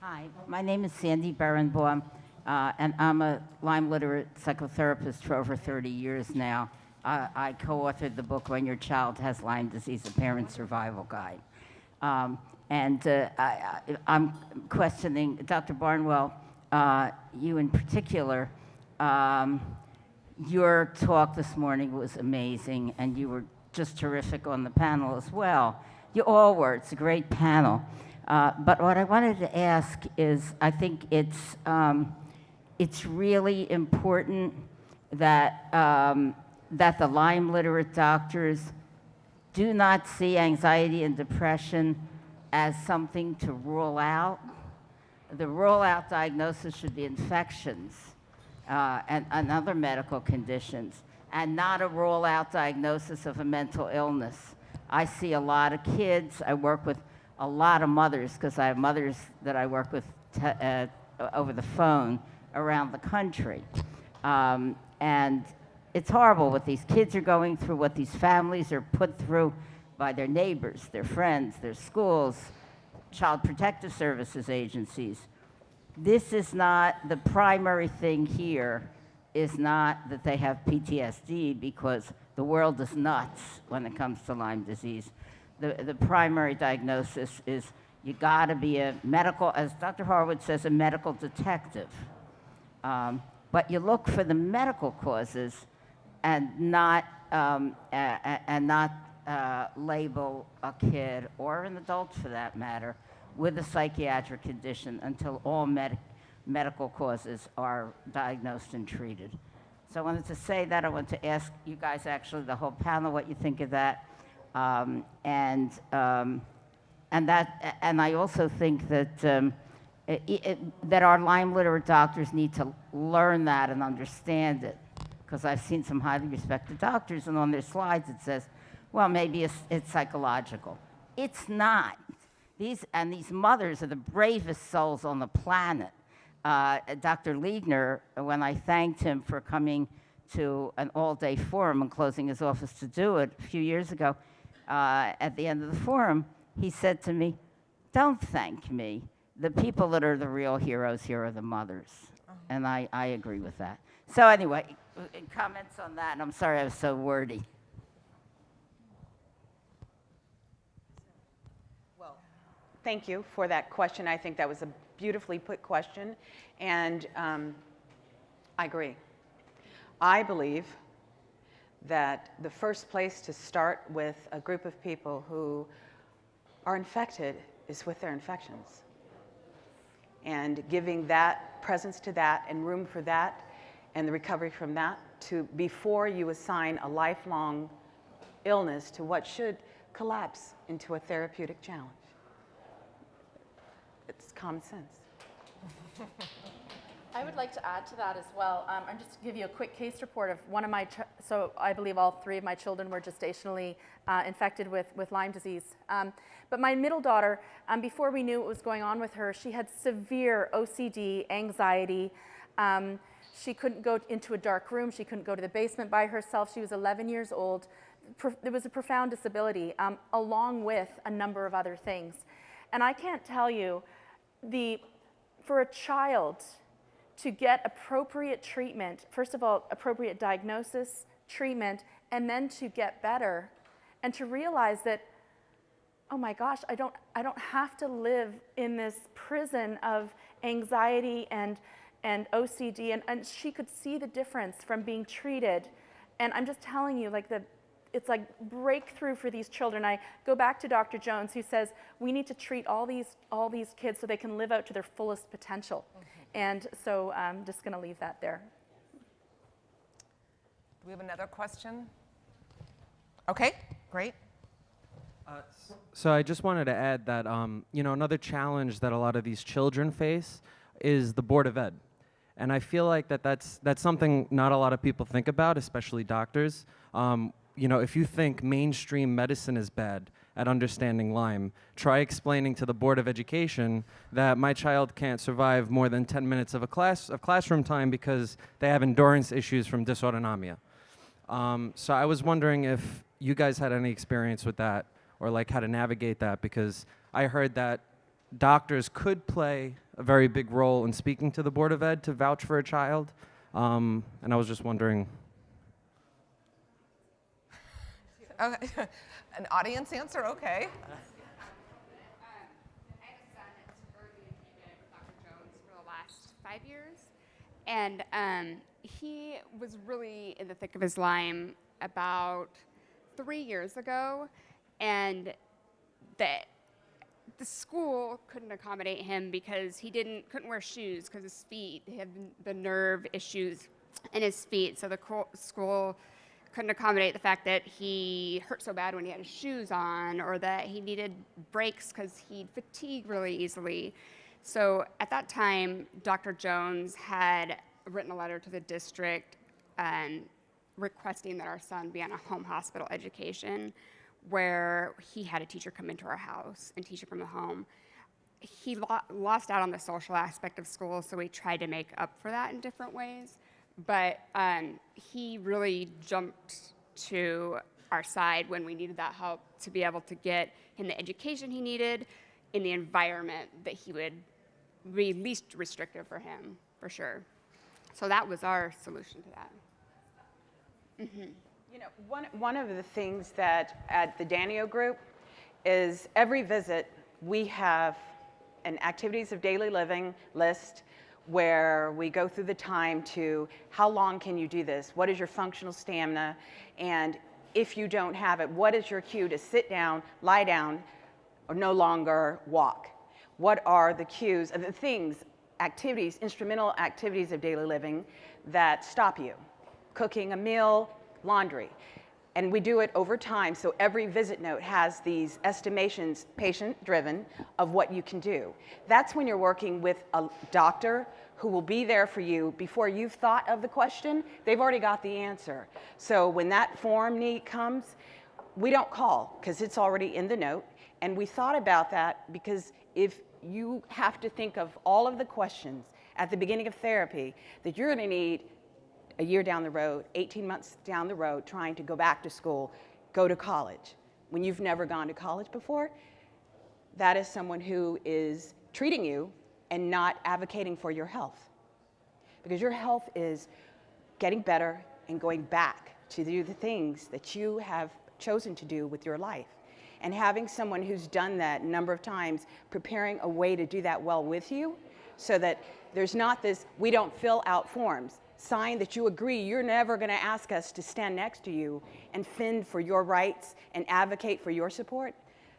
Hi, my name is Sandy Berenbaum, and I'm a Lyme literate psychotherapist for over 30 years now. I co-authored the book When Your Child Has Lyme Disease, A Parent Survival Guide. I'm questioning, Dr. Barnwell, you in particular, your talk this morning was amazing, and you were just terrific on the panel as well. You all were, it's a great panel. But what I wanted to ask is, I think it's really important that, that the Lyme literate doctors do not see anxiety and depression as something to rule out. The rule-out diagnosis should be infections and other medical conditions, and not a rule-out diagnosis of a mental illness. I see a lot of kids, I work with a lot of mothers, because I have mothers that I work with over the phone around the country. And it's horrible what these kids are going through, what these families are put through by their neighbors, their friends, their schools, child protective services agencies. This is not, the primary thing here is not that they have PTSD, because the world is nuts when it comes to Lyme disease. The primary diagnosis is you gotta be a medical, as Dr. Harwood says, a medical detective. But you look for the medical causes and not label a kid, or an adult for that matter, with a psychiatric condition until all medical causes are diagnosed and treated. So I wanted to say that. I want to ask you guys, actually, the whole panel, what you think of that. And I also think that that our Lyme literate doctors need to learn that and understand it, because I've seen some highly respected doctors, and on their slides it says, well, maybe it's psychological. It's not. These mothers are the bravest souls on the planet. Dr. Liegner, when I thanked him for coming to an all-day forum and closing his office to do it a few years ago, at the end of the forum, he said to me, don't thank me. The people that are the real heroes here are the mothers. And I agree with that. So anyway, comments on that, and I'm sorry I was so wordy. Well, thank you for that question. I think that was a beautifully put question, and I agree. I believe that the first place to start with a group of people who are infected is with their infections. And giving that presence to that and room for that and the recovery from that before you assign a lifelong illness to what should collapse into a therapeutic challenge. It's common sense. I would like to add to that as well. I'm just to give you a quick case report of one of my, so I believe all 3 of my children were gestationally infected with Lyme disease. But my middle daughter, before we knew what was going on with her, she had severe OCD, anxiety. She couldn't go into a dark room. She couldn't go to the basement by herself. She was 11 years old. There was a profound disability, along with a number of other things. And I can't tell you, for a child to get appropriate treatment, first of all, appropriate diagnosis, treatment, and then to get better, and to realize that, oh my gosh, I don't have to live in this prison of anxiety and OCD, and she could see the difference from being treated. And I'm just telling you, it's like breakthrough for these children. I go back to Dr. Jones, who says we need to treat all these kids so they can live out to their fullest potential. And so I'm just going to leave that there. Do we have another question? Okay, great. So I just wanted to add that, another challenge that a lot of these children face is the Board of Ed. And I feel like that's something not a lot of people think about, especially doctors. If you think mainstream medicine is bad at understanding Lyme, try explaining to the Board of Education that my child can't survive more than 10 minutes of classroom time because they have endurance issues from dysautonomia. So I was wondering if you guys had any experience with that, or how to navigate that, because I heard that doctors could play a very big role in speaking to the Board of Ed to vouch for a child, and I was just wondering. Okay. An audience answer, okay. I have a son that's currently in treatment with Dr. Jones for the last 5 years, and he was really in the thick of his Lyme about 3 years ago, and the school couldn't accommodate him because he couldn't wear shoes because his feet, he had the nerve issues in his feet, so the school couldn't accommodate the fact that he hurt so bad when he had his shoes on, or that he needed breaks because he'd fatigue really easily. So at that time, Dr. Jones had written a letter to the district requesting that our son be on a home hospital education, where he had a teacher come into our house and teach it from the home. He lost out on the social aspect of school, so we tried to make up for that in different ways. But he really jumped to our side when we needed that help to be able to get him the education he needed in the environment that he would be least restrictive for him, for sure. So that was our solution to that. Mm-hmm. One of the things that at the Danio group is every visit we have an activities of daily living list where we go through the time to how long can you do this? What is your functional stamina? And if you don't have it, what is your cue to sit down, lie down, or no longer walk? What are the cues of the things, activities, instrumental activities of daily living that stop you? Cooking a meal, laundry. And we do it over time, so every visit note has these estimations, patient-driven, of what you can do. That's when you're working with a doctor who will be there for you before you've thought of the question. They've already got the answer. So when that form need comes, we don't call, because it's already in the note. And we thought about that because if you have to think of all of the questions at the beginning of therapy that you're going to need a year down the road, 18 months down the road, trying to go back to school, go to college. When you've never gone to college before, that is someone who is treating you and not advocating for your health. Because your health is getting better and going back to do the things that you have chosen to do with your life. And having someone who's done that a number of times, preparing a way to do that well with you, so that there's not this, we don't fill out forms, sign that you agree you're never going to ask us to stand next to you and fend for your rights and advocate for your support.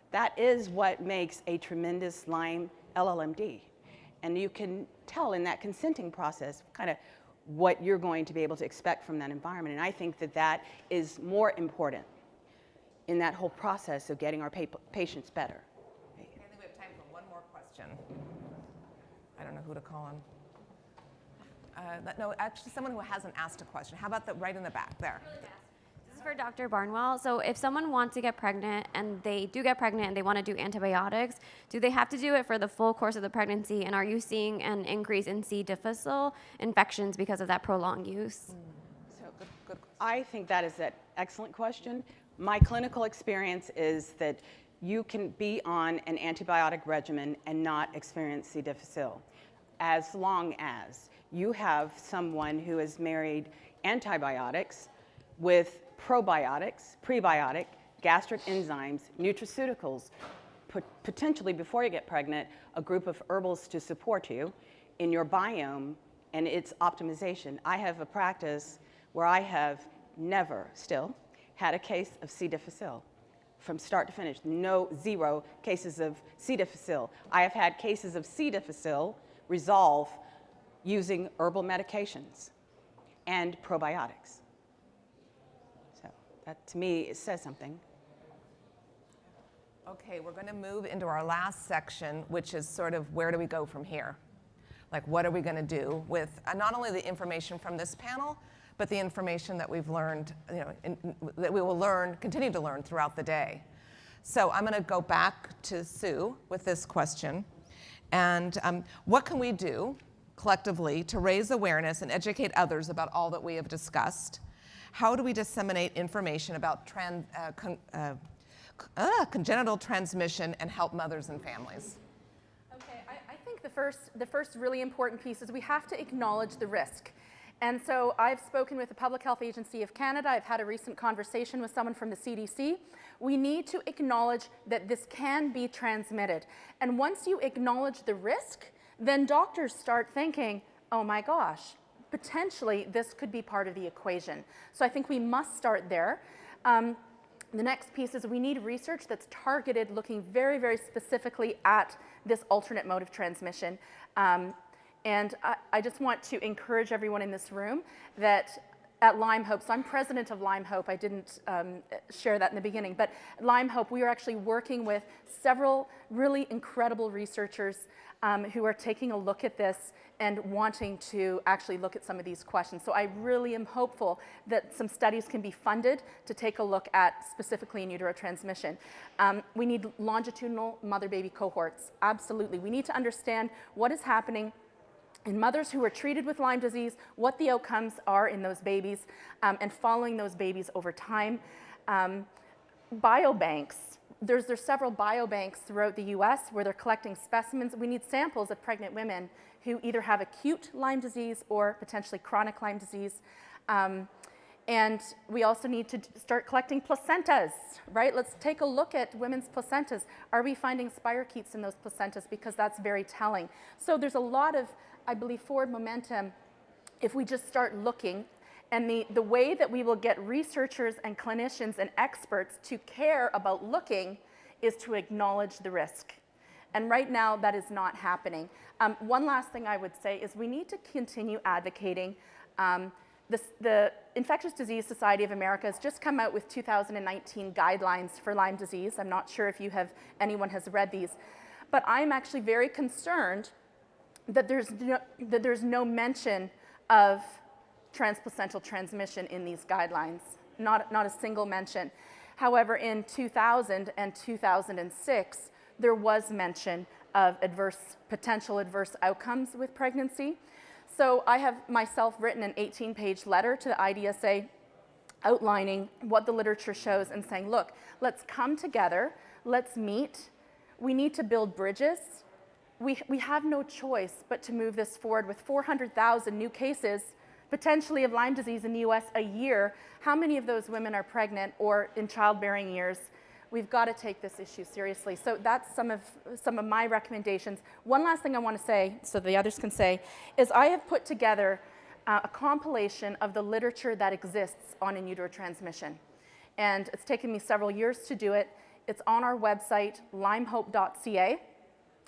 That is what makes a tremendous Lyme LLMD. And you can tell in that consenting process kind of what you're going to be able to expect from that environment. And I think that that is more important in that whole process of getting our patients better. I think we have time for one more question. I don't know who to call on. No, actually, someone who hasn't asked a question. How about the right in the back there? This is for Dr. Barnwell. So if someone wants to get pregnant and they do get pregnant and they want to do antibiotics, do they have to do it for the full course of the pregnancy? And are you seeing an increase in C. difficile infections because of that prolonged use? So good. I think that is an excellent question. My clinical experience is that you can be on an antibiotic regimen and not experience C. difficile, as long as you have someone who has married antibiotics with probiotics, prebiotic, gastric enzymes, nutraceuticals, potentially before you get pregnant, a group of herbals to support you in your biome and its optimization. I have a practice where I have never still had a case of C. difficile from start to finish. Zero cases of C. difficile. I have had cases of C. difficile resolve using herbal medications and probiotics. So that, to me, it says something. Okay, we're going to move into our last section, which is sort of where do we go from here? Like, what are we going to do with not only the information from this panel, but the information that we've learned, that we will continue to learn throughout the day. So I'm going to go back to Sue with this question. And what can we do collectively to raise awareness and educate others about all that we have discussed? How do we disseminate information about congenital transmission and help mothers and families? Okay, I think the first really important piece is we have to acknowledge the risk. And so I've spoken with the Public Health Agency of Canada. I've had a recent conversation with someone from the CDC. We need to acknowledge that this can be transmitted. And once you acknowledge the risk, then doctors start thinking, oh my gosh, potentially this could be part of the equation. So I think we must start there. The next piece is we need research that's targeted, looking very, very specifically at this alternate mode of transmission. And I just want to encourage everyone in this room that at Lyme Hope, so I'm president of Lyme Hope, I didn't share that in the beginning, but at Lyme Hope, we are actually working with several really incredible researchers who are taking a look at this and wanting to actually look at some of these questions. So I really am hopeful that some studies can be funded to take a look at specifically in utero transmission. We need longitudinal mother-baby cohorts, absolutely. We need to understand what is happening in mothers who are treated with Lyme disease, what the outcomes are in those babies, and following those babies over time. Biobanks, there's several biobanks throughout the US where they're collecting specimens. We need samples of pregnant women who either have acute Lyme disease or potentially chronic Lyme disease. And we also need to start collecting placentas, right? Let's take a look at women's placentas. Are we finding spirochetes in those placentas? Because that's very telling. So there's a lot of, I believe, forward momentum if we just start looking. And the way that we will get researchers and clinicians and experts to care about looking is to acknowledge the risk. And right now, that is not happening. One last thing I would say is we need to continue advocating. The Infectious Disease Society of America has just come out with 2019 guidelines for Lyme disease. I'm not sure if anyone has read these, but I'm actually very concerned that there's no mention of transplacental transmission in these guidelines, not a single mention. However, in 2000 and 2006, there was mention of potential adverse outcomes with pregnancy. So I have myself written an 18-page letter to the IDSA outlining what the literature shows and saying, look, let's come together, let's meet, we need to build bridges. We have no choice but to move this forward with 400,000 new cases potentially of Lyme disease in the US a year. How many of those women are pregnant or in childbearing years? We've got to take this issue seriously. So that's some of my recommendations. One last thing I want to say, so the others can say, is I have put together a compilation of the literature that exists on in utero transmission. And it's taken me several years to do it. It's on our website, lymehope.ca,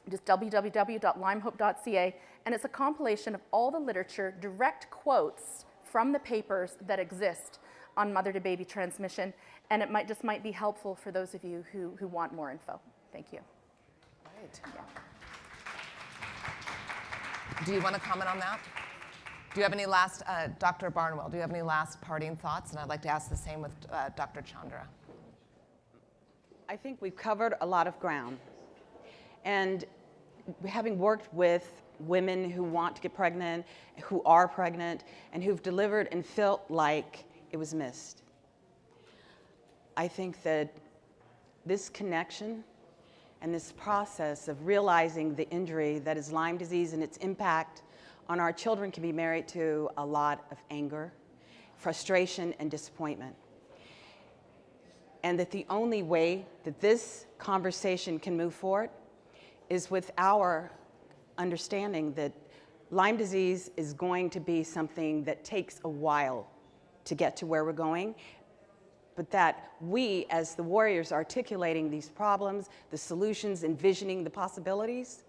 just www.lymehope.ca, and it's a compilation of all the literature, direct quotes from the papers that exist on mother-to-baby transmission, and it might be helpful for those of you who want more info. Thank you. Great. Yeah. Do you want to comment on that? Do you have any last, Dr. Barnwell, do you have any last parting thoughts? And I'd like to ask the same with Dr. Chandra. I think we've covered a lot of ground. And having worked with women who want to get pregnant, who are pregnant, and who've delivered and felt like it was missed, I think that this connection and this process of realizing the injury that is Lyme disease and its impact on our children can be married to a lot of anger, frustration, and disappointment. And that the only way that this conversation can move forward is with our understanding that Lyme disease is going to be something that takes a while to get to where we're going, but that we, as the warriors articulating these problems, the solutions, envisioning the possibilities,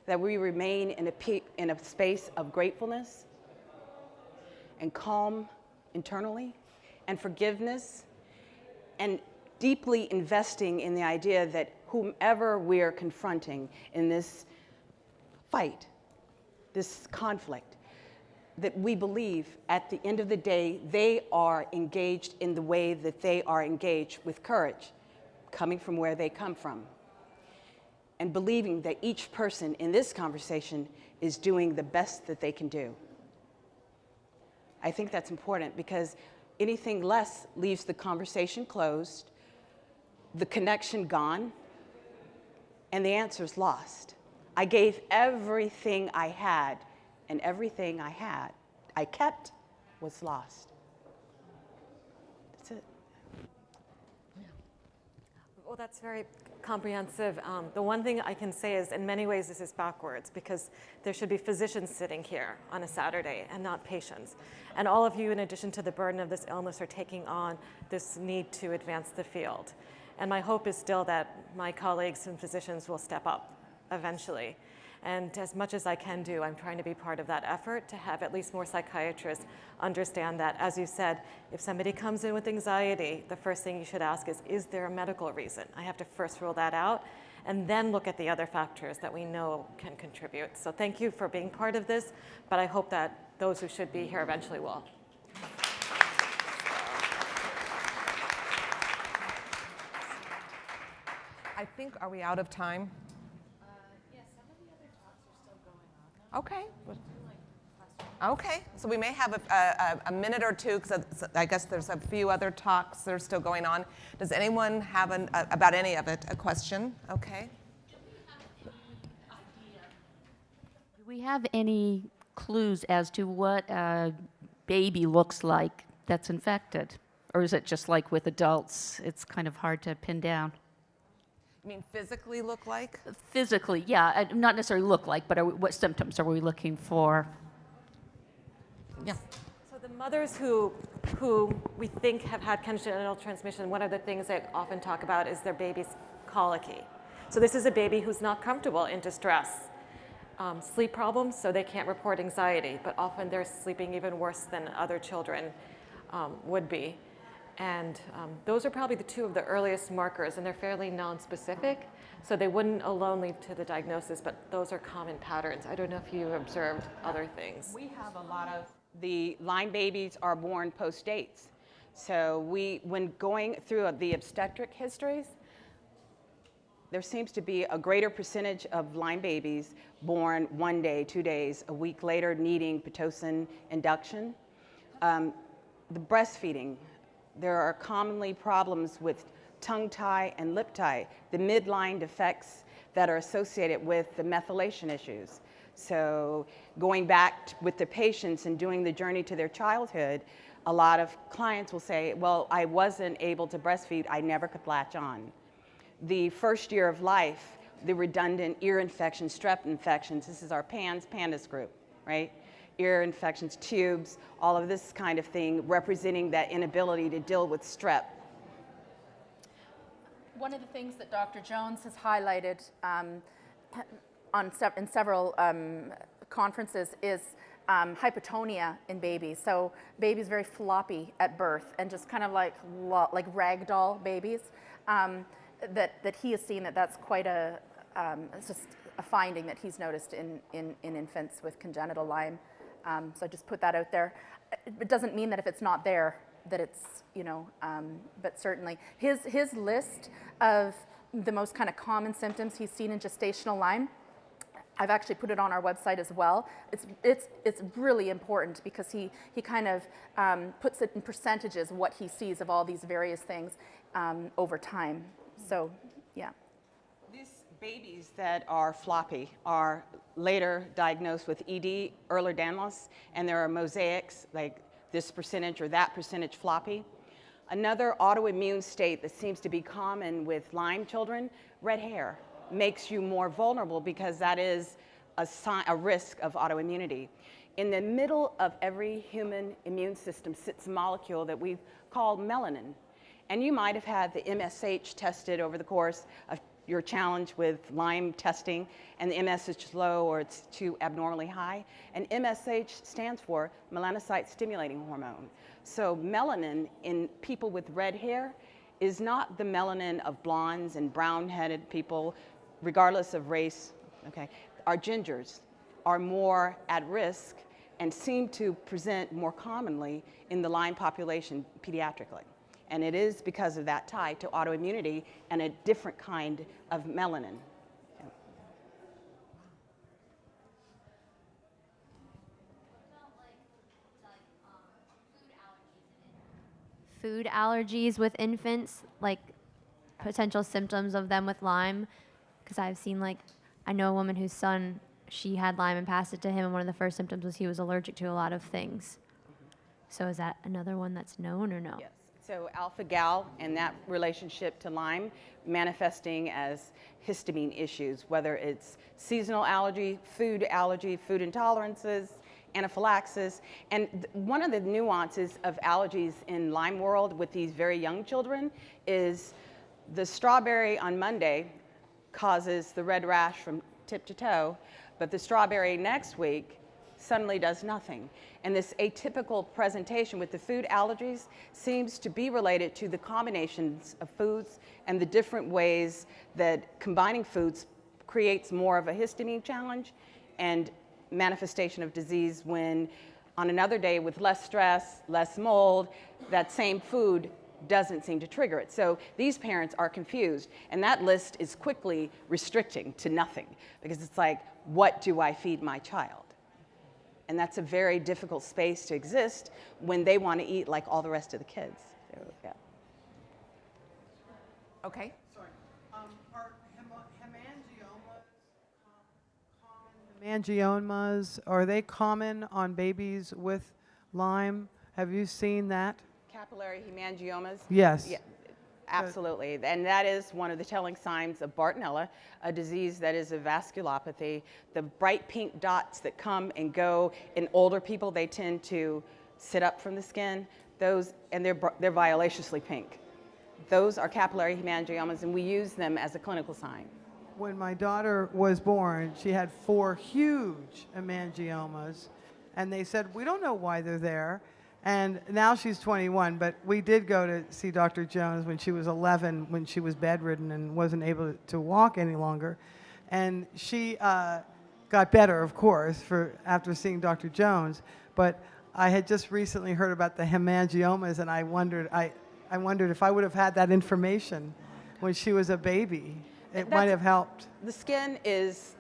that we remain in a space of gratefulness and calm internally and forgiveness, and deeply investing in the idea that whomever we're confronting in this fight, this conflict, that we believe at the end of the day they are engaged in the way that they are engaged, with courage, coming from where they come from, and believing that each person in this conversation is doing the best that they can do. I think that's important, because anything less leaves the conversation closed, the connection gone, and the answer's lost. I gave everything I had, and everything I kept was lost. That's it. Well, that's very comprehensive. The one thing I can say is, in many ways, this is backwards, because there should be physicians sitting here on a Saturday and not patients. And all of you, in addition to the burden of this illness, are taking on this need to advance the field. And my hope is still that my colleagues and physicians will step up eventually. And as much as I can do, I'm trying to be part of that effort to have at least more psychiatrists understand that, as you said, if somebody comes in with anxiety, the first thing you should ask is there a medical reason? I have to first rule that out, and then look at the other factors that we know can contribute. So thank you for being part of this, but I hope that those who should be here eventually will. I think, are we out of time? Yes, some of the other talks are still going on. Okay. Okay, so we may have a minute or two, because I guess there's a few other talks that are still going on. Does anyone have, about any of it, a question? Okay. Do we have any clues as to what a baby looks like that's infected? Or is it just like with adults, it's kind of hard to pin down? You mean physically look like? Physically, yeah. Not necessarily look like, but what symptoms are we looking for? Yeah. So the mothers who we think have had congenital transmission, one of the things they often talk about is their baby's colicky. So this is a baby who's not comfortable in distress. Sleep problems, so they can't report anxiety, but often they're sleeping even worse than other children would be. And those are probably the two of the earliest markers, and they're fairly non-specific, so they wouldn't alone lead to the diagnosis, but those are common patterns. I don't know if you've observed other things. We have a lot of the Lyme babies are born post-dates. So when going through the obstetric histories, there seems to be a greater percentage of Lyme babies born 1 day, 2 days, a week later needing Pitocin induction. The breastfeeding, there are commonly problems with tongue tie and lip tie, the midline defects that are associated with the methylation issues. So going back with the patients and doing the journey to their childhood, a lot of clients will say, well, I wasn't able to breastfeed, I never could latch on. The first year of life, the redundant ear infections, strep infections, this is our pandas group, right? Ear infections, tubes, all of this kind of thing, representing that inability to deal with strep. One of the things that Dr. Jones has highlighted in several conferences is hypotonia in babies. So babies very floppy at birth and just kind of like ragdoll babies. That he has seen that's quite it's just a finding that he's noticed in infants with congenital Lyme. So I just put that out there. It doesn't mean that if it's not there, that it's, but certainly his list of the most kind of common symptoms he's seen in gestational Lyme, I've actually put it on our website as well. It's really important because he kind of puts it in percentages what he sees of all these various things over time. So, yeah. These babies that are floppy are later diagnosed with ED, Ehlers-Danlos, and there are mosaics like this percentage or that percentage floppy. Another autoimmune state that seems to be common with Lyme children, red hair, makes you more vulnerable because that is a risk of autoimmunity. In the middle of every human immune system sits a molecule that we call melanin. And you might have had the MSH tested over the course of your challenge with Lyme testing, and the MSH is low or it's too abnormally high. And MSH stands for melanocyte stimulating hormone. So melanin in people with red hair is not the melanin of blondes and brown-headed people, regardless of race. Okay, our gingers are more at risk and seem to present more commonly in the Lyme population pediatrically. And it is because of that tie to autoimmunity and a different kind of melanin. Food allergies with infants, like potential symptoms of them with Lyme, because I've seen I know a woman whose son, she had Lyme and passed it to him, and one of the first symptoms was he was allergic to a lot of things. So is that another one that's known or no? Yes. So Alphagal and that relationship to Lyme manifesting as histamine issues, whether it's seasonal allergy, food intolerances, anaphylaxis. And one of the nuances of allergies in Lyme world with these very young children is the strawberry on Monday causes the red rash from tip to toe, but the strawberry next week suddenly does nothing. And this atypical presentation with the food allergies seems to be related to the combinations of foods and the different ways that combining foods creates more of a histamine challenge and manifestation of disease when on another day with less stress, less mold, that same food doesn't seem to trigger it. So these parents are confused, and that list is quickly restricting to nothing because it's like, what do I feed my child? And that's a very difficult space to exist when they want to eat like all the rest of the kids. So, yeah. Okay. Sorry. Are hemangiomas, are they common on babies with Lyme? Have you seen that? Capillary hemangiomas? Yes. Yeah, absolutely. And that is one of the telling signs of Bartonella, a disease that is a vasculopathy. The bright pink dots that come and go in older people, they tend to sit up from the skin. Those, and they're violaciously pink. Those are capillary hemangiomas, and we use them as a clinical sign. When my daughter was born, she had 4 huge hemangiomas, and they said, we don't know why they're there. And now she's 21, but we did go to see Dr. Jones when she was 11, when she was bedridden and wasn't able to walk any longer. And she got better, of course, after seeing Dr. Jones. But I had just recently heard about the hemangiomas, and I wondered if I would have had that information when she was a baby. It might have helped. The skin is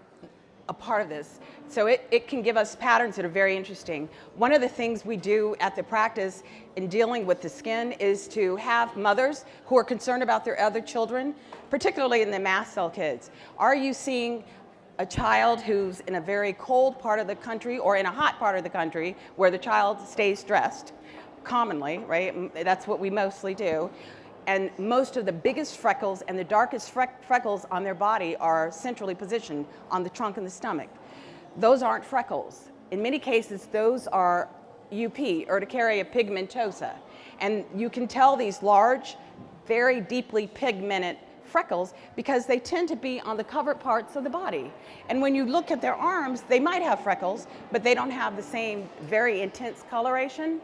a part of this. So it can give us patterns that are very interesting. One of the things we do at the practice in dealing with the skin is to have mothers who are concerned about their other children, particularly in the mast cell kids. Are you seeing a child who's in a very cold part of the country or in a hot part of the country where the child stays dressed, commonly, right? That's what we mostly do. And most of the biggest freckles and the darkest freckles on their body are centrally positioned on the trunk and the stomach. Those aren't freckles. In many cases, those are UP, urticaria pigmentosa. And you can tell these large, very deeply pigmented freckles because they tend to be on the covered parts of the body. And when you look at their arms, they might have freckles, but they don't have the same very intense coloration.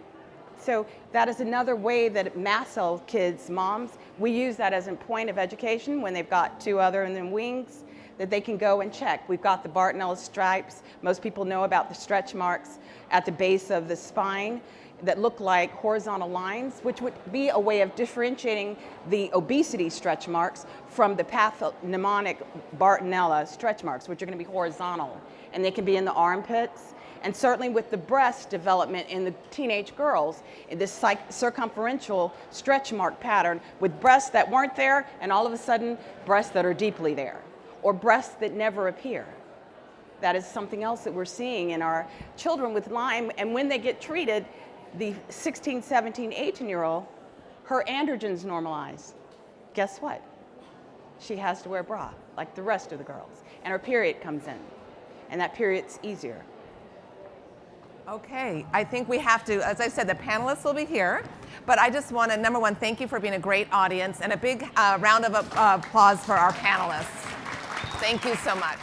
So that is another way that mast cell kids, moms, we use that as a point of education when they've got two other and then wings, that they can go and check. We've got the Bartonella stripes. Most people know about the stretch marks at the base of the spine that look like horizontal lines, which would be a way of differentiating the obesity stretch marks from the pathognomonic Bartonella stretch marks, which are going to be horizontal. And they can be in the armpits. And certainly with the breast development in the teenage girls, in this circumferential stretch mark pattern with breasts that weren't there and all of a sudden breasts that are deeply there, or breasts that never appear. That is something else that we're seeing in our children with Lyme. And when they get treated, the 16, 17, 18-year-old, her androgens normalize. Guess what? She has to wear a bra like the rest of the girls. And her period comes in. And that period's easier. Okay, I think we have to, as I said, the panelists will be here, but I just want to, number one, thank you for being a great audience and a big round of applause for our panelists. Thank you so much.